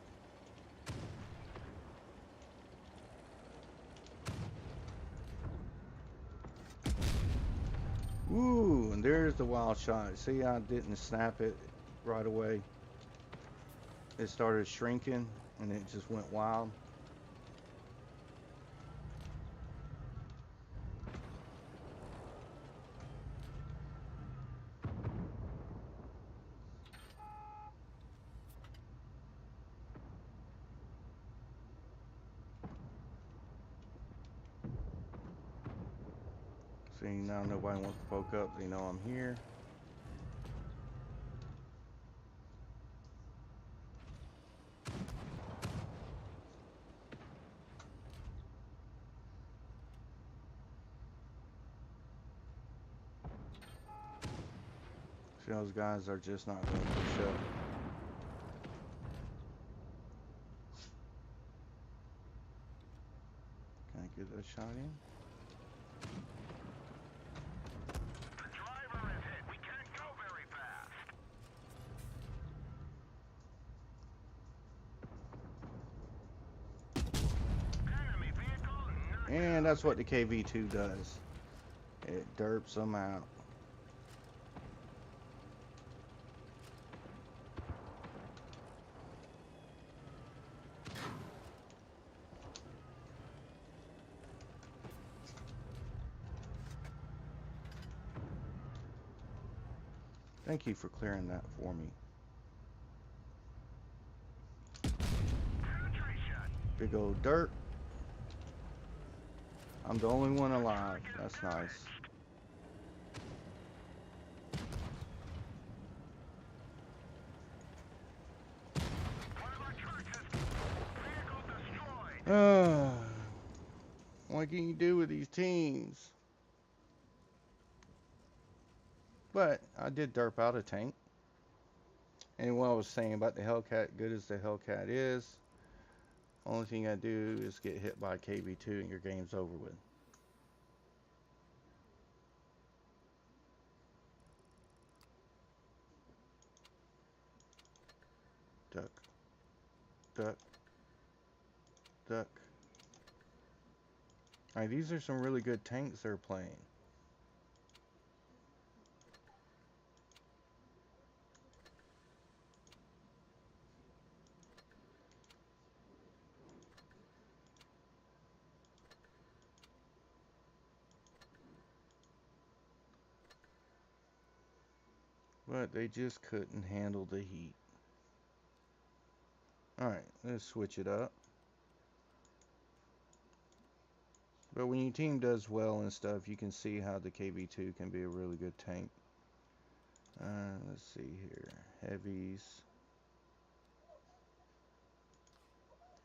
Ooh, and there's the wild shot. See, I didn't snap it right away. It started shrinking and it just went wild. See, now nobody wants to poke up. They know I'm here. See, those guys are just not going to push up. Can I get a shot in? The driver is hit. We can't go very fast. Enemy vehicle not And that's what the KV2 does. It derps them out. Thank you for clearing that for me. penetration. Big old dirt. I'm the only one alive. That's nice. One of our trucks is vehicle destroyed. What can you do with these teams? But I did derp out a tank. And what I was saying about the Hellcat, good as the Hellcat is, only thing I do is get hit by KV2 and your game's over with. Duck, duck, duck. Alright, these are some really good tanks they're playing. But they just couldn't handle the heat. Alright, let's switch it up. But when your team does well and stuff, you can see how the KV2 can be a really good tank. Let's see here. Heavies.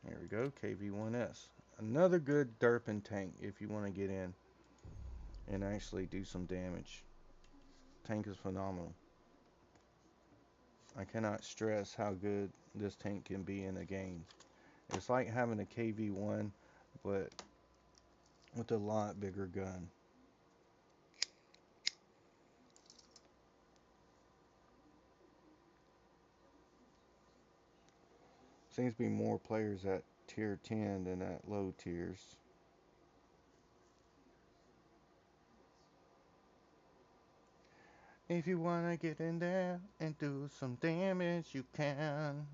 Here we go, KV1S. Another good derping tank if you want to get in and actually do some damage. Tank is phenomenal. I cannot stress how good this tank can be in a game. It's like having a KV1, but with a lot bigger gun. Seems to be more players at tier 10 than at low tiers. If you wanna get in there and do some damage, you can.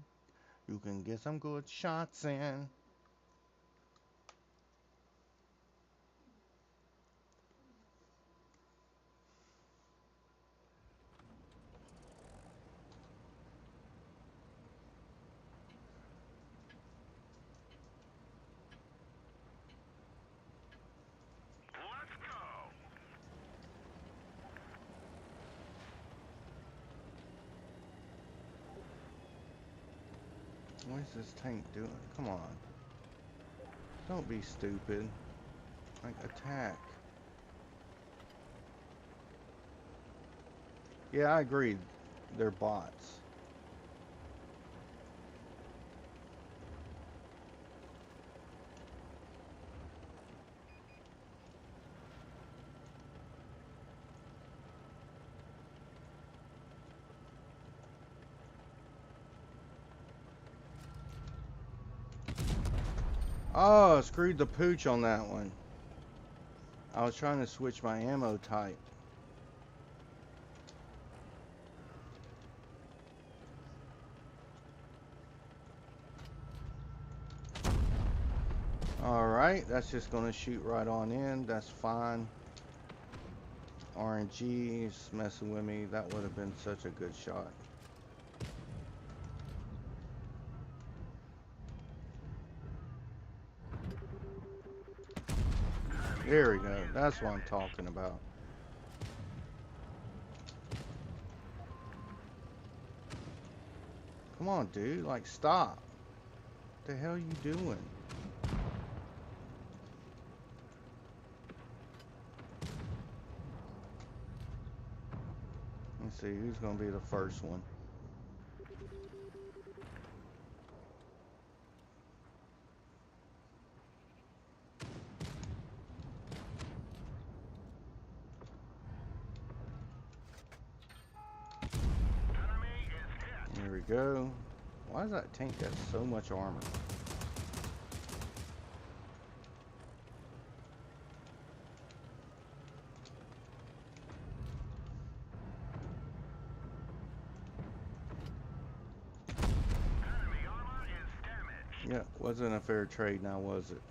You can get some good shots in. What is this tank doing? Come on. Don't be stupid. Like, attack. Yeah, I agree. They're bots. Oh, screwed the pooch on that one. I was trying to switch my ammo type. Alright, that's just going to shoot right on in. That's fine. RNG is messing with me. That would have been such a good shot. There we go. That's what I'm talking about. Come on, dude. Like, stop. What the hell are you doing? Let's see who's going to be the first one. There we go. Why does that tank have so much armor? Yeah, wasn't a fair trade now, was it?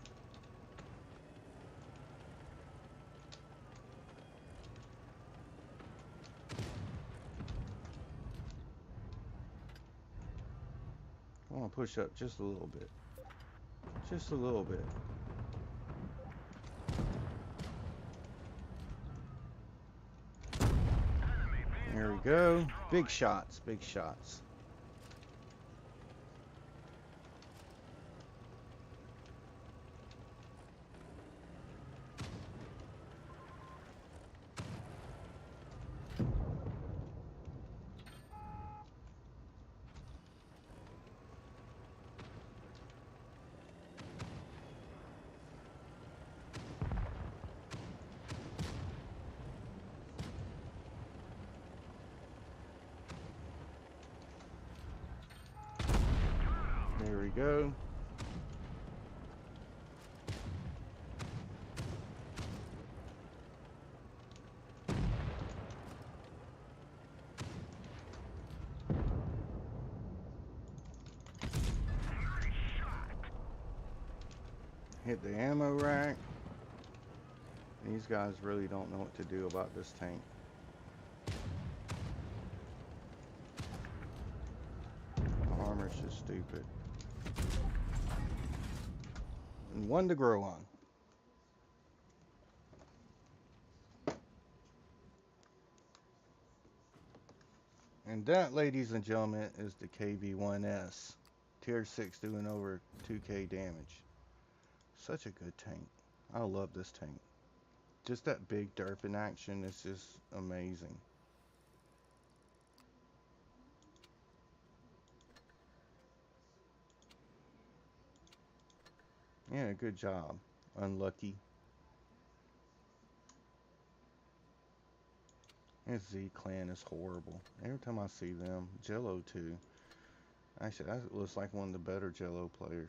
I want to push up just a little bit. Just a little bit. There we go. Big shots, big shots. There we go. Hit the ammo rack. These guys really don't know what to do about this tank. The armor's just stupid. And one to grow on. And that, ladies and gentlemen, is the KV-1S. Tier 6 doing over 2k damage. Such a good tank. I love this tank. Just that big derp in action is just amazing. Yeah, good job. Unlucky. This Z-Clan is horrible. Every time I see them, Jello too. Actually, that looks like one of the better Jello players.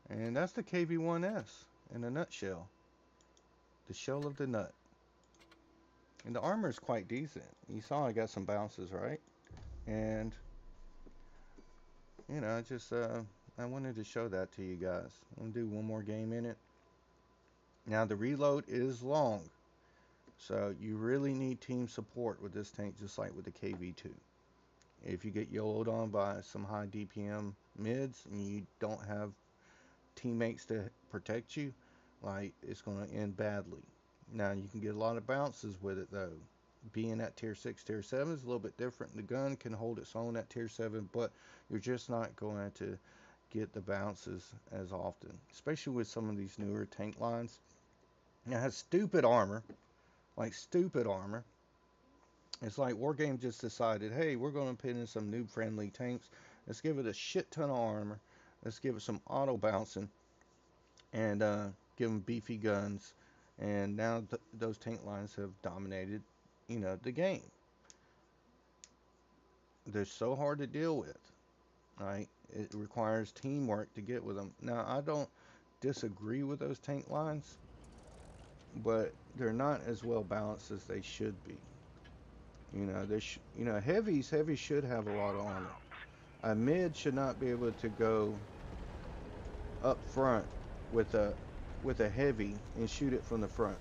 And that's the KV-1S in a nutshell. The shell of the nut. And the armor is quite decent. You saw I got some bounces, right? And, you know, I wanted to show that to you guys. I'm going to do one more game in it. Now, the reload is long. So, you really need team support with this tank, just like with the KV-2. If you get yellowed on by some high DPM mids and you don't have teammates to protect you, like, it's going to end badly. Now, you can get a lot of bounces with it, though. being at tier 6. Tier 7 is a little bit different. The gun can hold its own at tier 7, but you're just not going to get the bounces as often, especially with some of these newer tank lines. It has stupid armor, like stupid armor. It's like Wargame just decided, hey, we're going to put in some noob friendly tanks. Let's give it a shit ton of armor. Let's give it some auto bouncing and give them beefy guns. And now those tank lines have dominated, the game. They're so hard to deal with, right? It requires teamwork to get with them. Now, I don't disagree with those tank lines, but they're not as well balanced as they should be. Heavies should have a lot of armor. A mid should not be able to go up front with a heavy and shoot it from the front.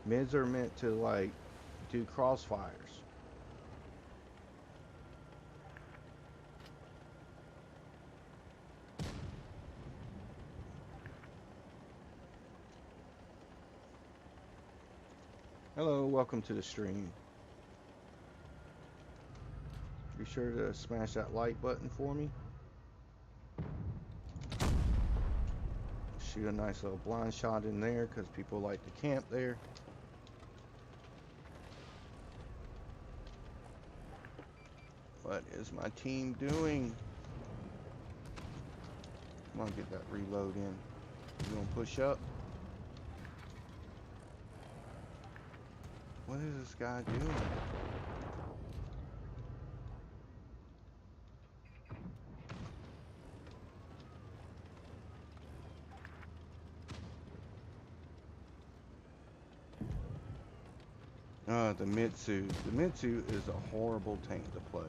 Mids are meant to like do crossfires. Hello, welcome to the stream. Be sure to smash that like button for me. Shoot a nice little blind shot in there because people like to camp there. What is my team doing? Come on, get that reload in. You gonna push up? What is this guy doing? The Mitsu. The Mitsu is a horrible tank to play.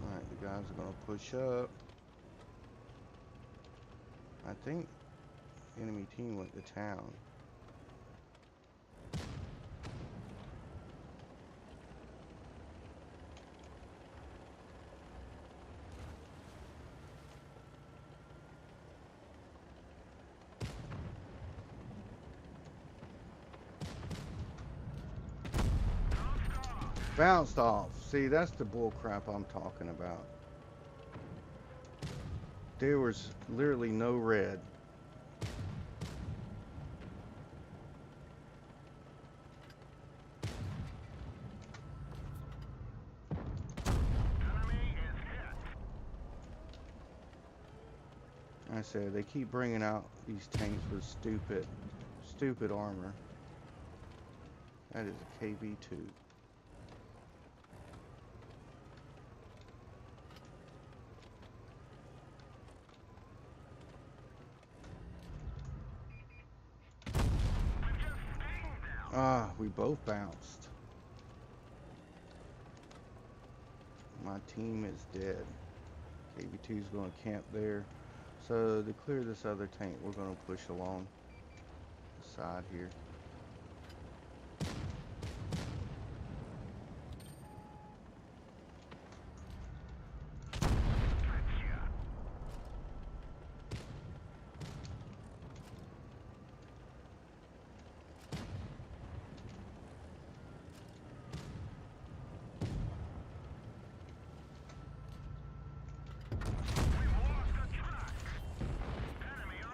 Alright, the guys are gonna push up. I think enemy team went to town. Bounced off. See, that's the bull crap I'm talking about. There was literally no red. I said they keep bringing out these tanks with stupid armor. That is a KV-2. Ah, we both bounced. My team is dead. KV-2 is going to camp there. So to clear this other tank, we're going to push along the side here.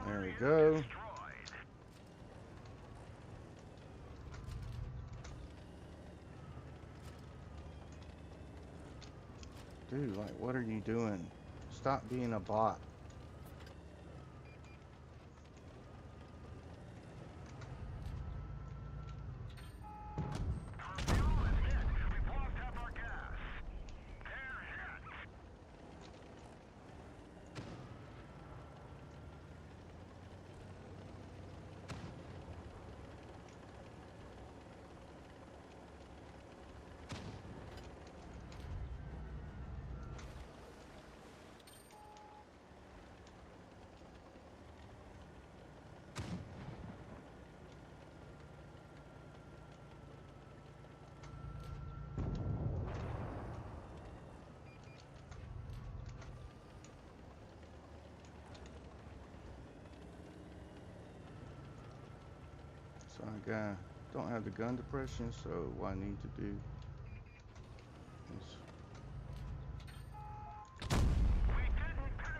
There we go. Dude, like, what are you doing? Stop being a bot. So don't have the gun depression, so what I need to do is,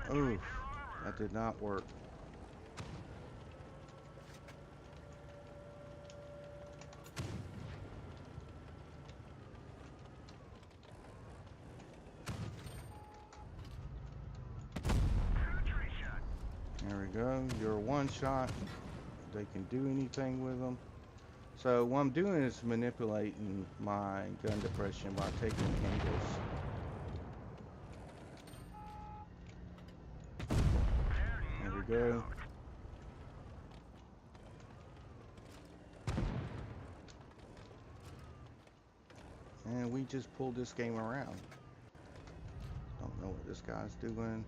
oh, that did not work. There we go. You're one shot. They can do anything with them. So what I'm doing is manipulating my gun depression by taking angles. There we go. And we just pulled this game around. Don't know what this guy's doing.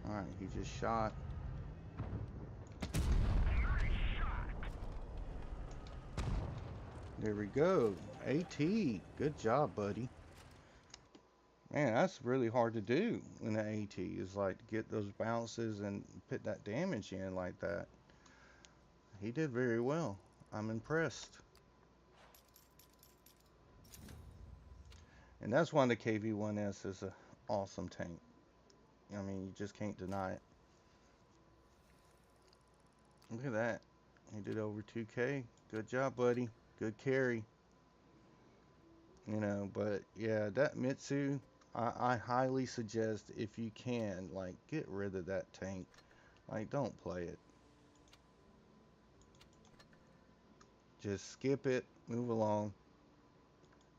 Alright, he just shot. There we go. AT. Good job, buddy. Man, that's really hard to do in the AT, is like to get those bounces and put that damage in like that. He did very well. I'm impressed. And that's why the KV-1S is an awesome tank. I mean, you just can't deny it. Look at that. He did over 2K. Good job, buddy. Good carry. You know, but yeah, that Mitsu, I highly suggest, if you can, like, get rid of that tank. Like, don't play it. Just skip it, move along.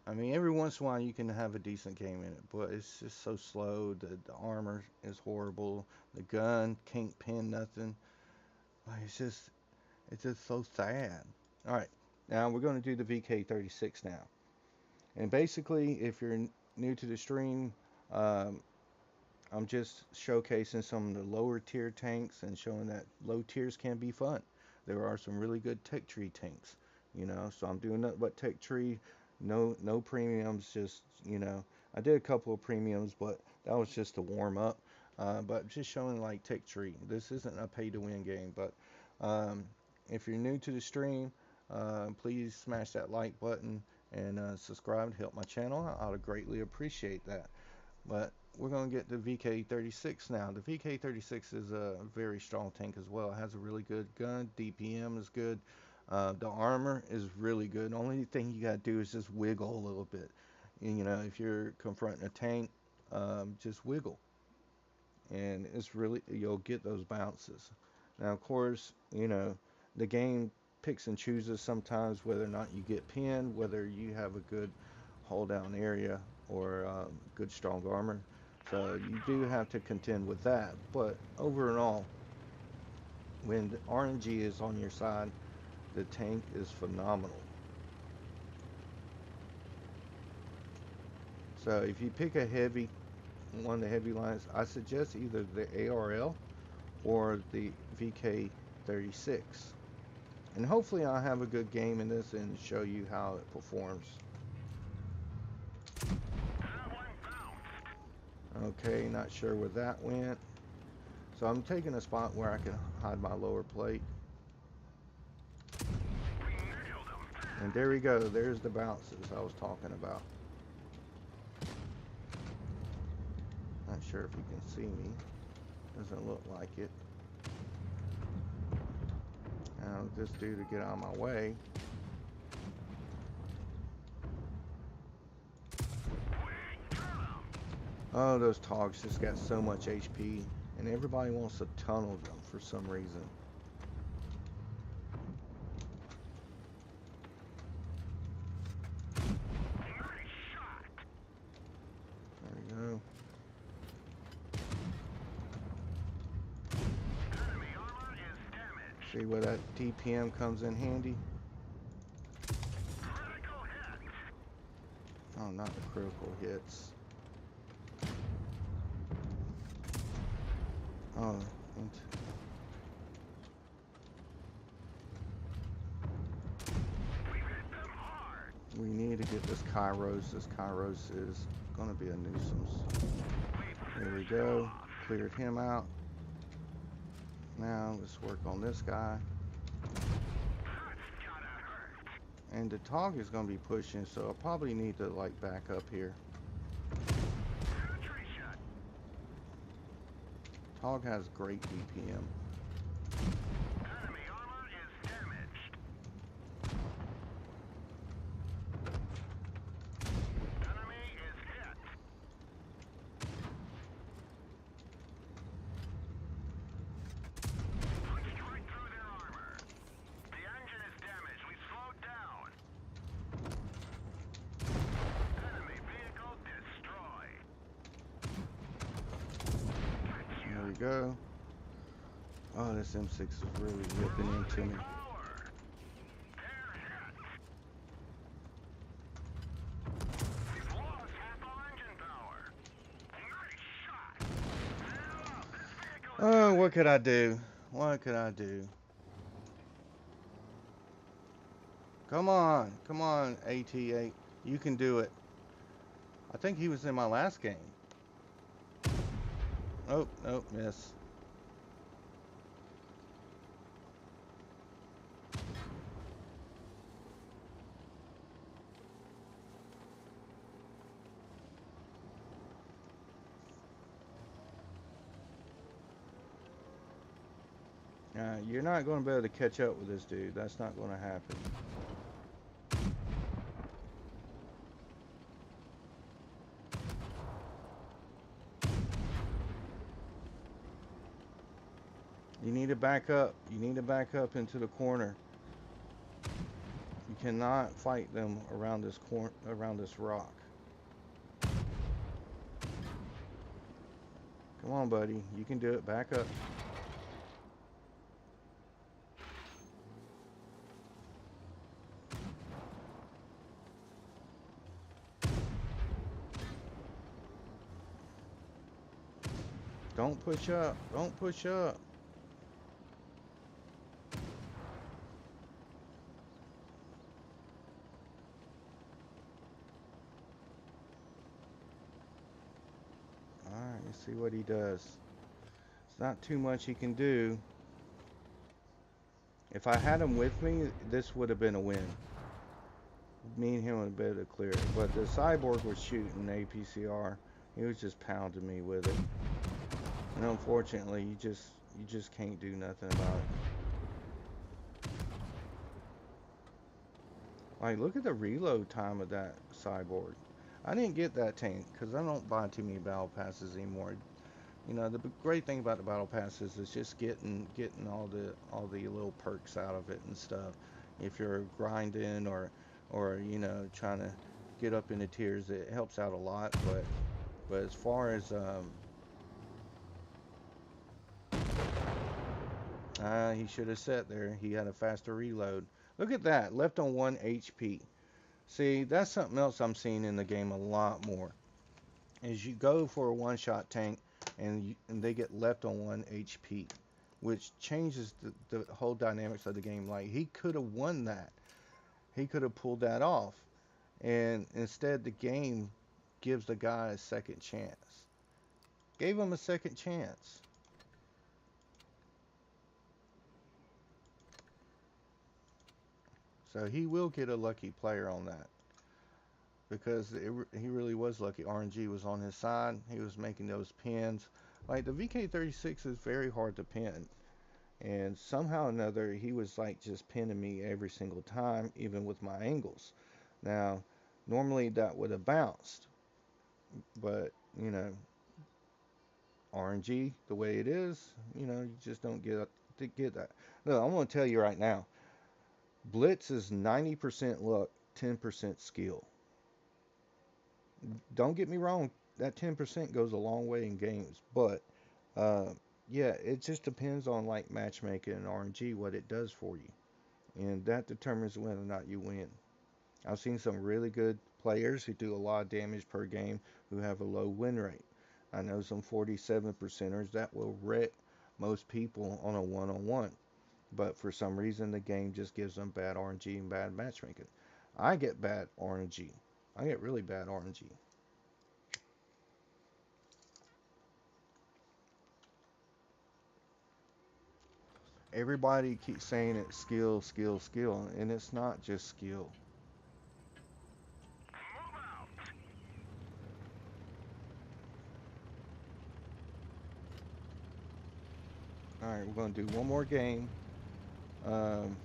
I mean, every once in a while you can have a decent game in it, but it's just so slow. The armor is horrible. The gun can't pin nothing. Like, it's just so sad. All right, now we're going to do the VK36 now. And basically, if you're new to the stream, I'm just showcasing some of the lower tier tanks and showing that low tiers can be fun. There are some really good tech tree tanks, you know. So I'm doing nothing but tech tree, no premiums. Just, you know, I did a couple of premiums, but that was just to warm up. But just showing like tech tree. This isn't a pay to win game, but if you're new to the stream, please smash that like button and subscribe to help my channel. I would greatly appreciate that. But we're going to get the VK36 now. The VK36 is a very strong tank as well. It has a really good gun. DPM is good. The armor is really good. The only thing you got to do is just wiggle a little bit. You know, if you're confronting a tank, just wiggle. And it's really, you'll get those bounces. Now, of course, you know, the game picks and chooses sometimes whether or not you get pinned, whether you have a good hold down area or good strong armor. So you do have to contend with that. But overall, when the RNG is on your side, the tank is phenomenal. So if you pick a heavy, one of the heavy lines, I suggest either the ARL or the VK36. And hopefully I'll have a good game in this and show you how it performs. Okay, not sure where that went. So I'm taking a spot where I can hide my lower plate. And there we go. There's the bounces I was talking about. Not sure if you can see me. Doesn't look like it. Now this dude to get out of my way. Oh, those Togs just got so much HP, and everybody wants to tunnel them for some reason. There we go. See where that DPM comes in handy? Oh, not the critical hits. Oh, we need to get this Kairos. This Kairos is going to be a nuisance. There we go. Cleared him out. Now let's work on this guy. That's gotta hurt. And the Tog is going to be pushing, so I probably need to like back up here. Penetration. Tog has great BPM. Enemy armor is damaged. Enemy is hit. Punched right through their armor. The engine is damaged. We slowed down. Enemy vehicle destroyed. There we go. Oh, this M6 is really ripping into me. Power. They're hit. We've lost half our engine power. Nice shot. Sail up. This vehicle is Oh, what could I do? What could I do? Come on, AT8. You can do it. I think he was in my last game. Oh, nope, miss. You're not going to be able to catch up with this dude. That's not going to happen. You need to back up. You need to back up into the corner. You cannot fight them around this around this rock. Come on, buddy. You can do it. Back up. Don't push up. Don't push up. Alright, let's see what he does. It's not too much he can do. If I had him with me, this would have been a win. Me and him would have been able to clear it. But the cyborg was shooting APCR. He was just pounding me with it. And unfortunately, you just can't do nothing about it. Like, look at the reload time of that cyborg. I didn't get that tank because I don't buy too many battle passes anymore. You know, the great thing about the battle passes is just getting all the little perks out of it and stuff. If you're grinding or you know trying to get up in the tiers, it helps out a lot. But as far as he should have sat there. He had a faster reload. Look at that, left on 1 HP. See, that's something else I'm seeing in the game a lot more. Is you go for a one-shot tank and they get left on 1 HP, which changes the whole dynamics of the game. Like he could have won that, he could have pulled that off, and instead the game gives the guy a second chance. Gave him a second chance. So he will get a lucky player on that because he really was lucky. RNG was on his side. He was making those pins. Like the VK36 is very hard to pin. And somehow or another, he was like just pinning me every single time, even with my angles. Now, normally that would have bounced, but you know, RNG the way it is, you know, you just don't get that. No, I'm going to tell you right now, Blitz is 90% luck, 10% skill. Don't get me wrong, that 10% goes a long way in games, but uh, yeah, it just depends on like matchmaking and RNG what it does for you, and that determines whether or not you win. I've seen some really good players who do a lot of damage per game who have a low win rate. I know some 47 percenters that will wreck most people on a one-on-one, but for some reason the game just gives them bad RNG and bad matchmaking. I get bad RNG. I get really bad RNG. Everybody keeps saying it's skill, skill, skill, and it's not just skill. Move out. All right, we're going to do one more game, um,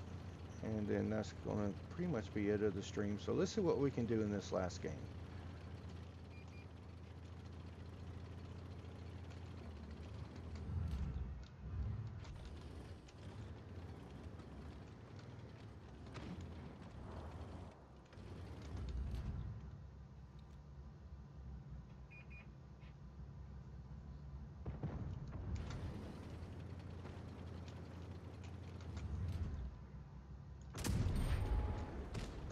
and then that's going to pretty much be it of the stream. So let's see what we can do in this last game.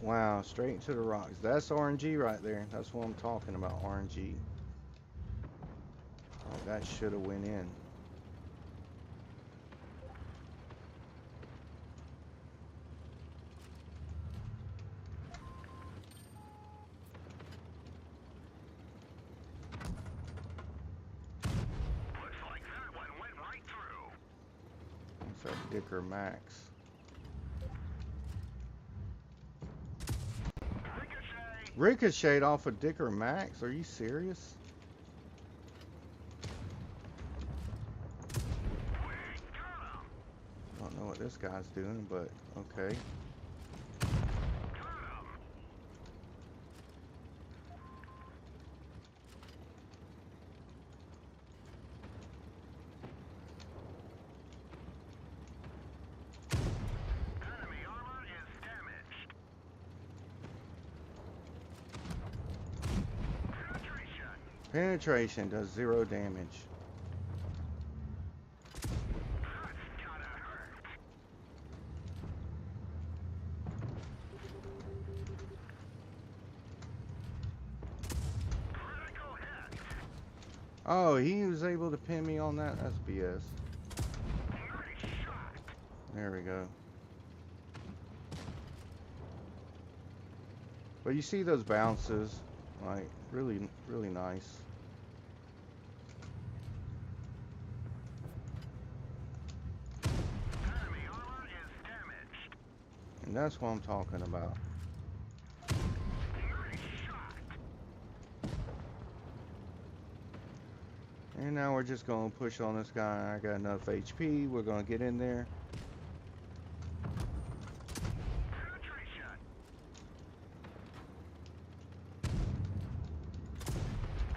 Wow, straight into the rocks. That's RNG right there. That's what I'm talking about, RNG. Oh, that should have went in. Looks like that one went right through. What's that Dicker Max? Ricochet. Ricocheted off of Dicker Max? Are you serious? We got him. I don't know what this guy's doing, but okay. Got him. Enemy armor is damaged. Penetration. Penetration does 0 damage. That's gotta hurt. Critical hit. Oh, he was able to pin me on that? That's BS. Nice shot. There we go. But you see those bounces, like really, really nice. Enemy armor is damaged. And that's what I'm talking about. Nice shot. And now we're just going to push on this guy. I got enough HP. We're going to get in there. Penetration.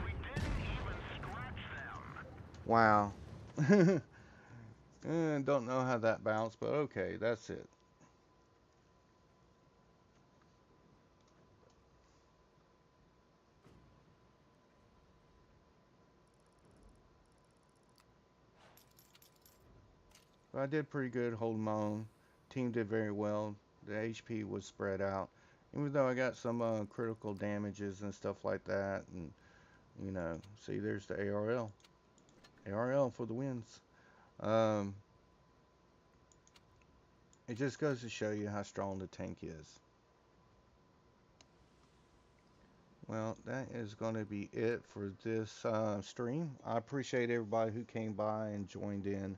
We didn't even scratch them. Wow. Don't know how that bounced, but okay, that's it. But I did pretty good holding my own. Team did very well. The HP was spread out. Even though I got some critical damages and stuff like that. And, see, there's the ARL. ARL for the wins. Um, it just goes to show you how strong the tank is. Well, that is going to be it for this stream. I appreciate everybody who came by and joined in.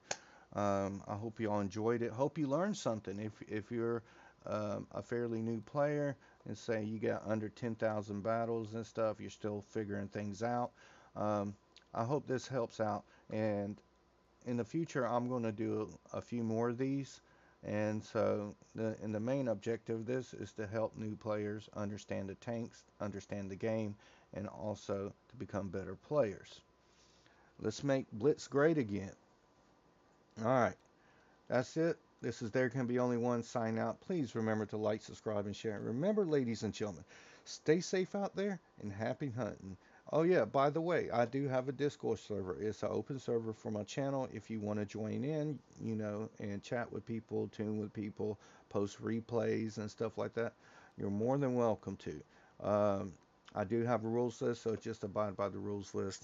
I hope you all enjoyed it. Hope you learned something. If you're a fairly new player and say you got under 10,000 battles and stuff, you're still figuring things out. Um, I hope this helps out. And in the future, I'm going to do a few more of these. And so, the main objective of this is to help new players understand the tanks, understand the game, and also to become better players. Let's make Blitz great again. All right. That's it. This is There Can Be Only One sign out. Please remember to like, subscribe, and share. Remember, ladies and gentlemen, stay safe out there and happy hunting. Oh, yeah, by the way, I do have a Discord server. It's an open server for my channel. If you want to join in, and chat with people, tune with people, post replays and stuff like that, you're more than welcome to. I do have a rules list, so just abide by the rules list.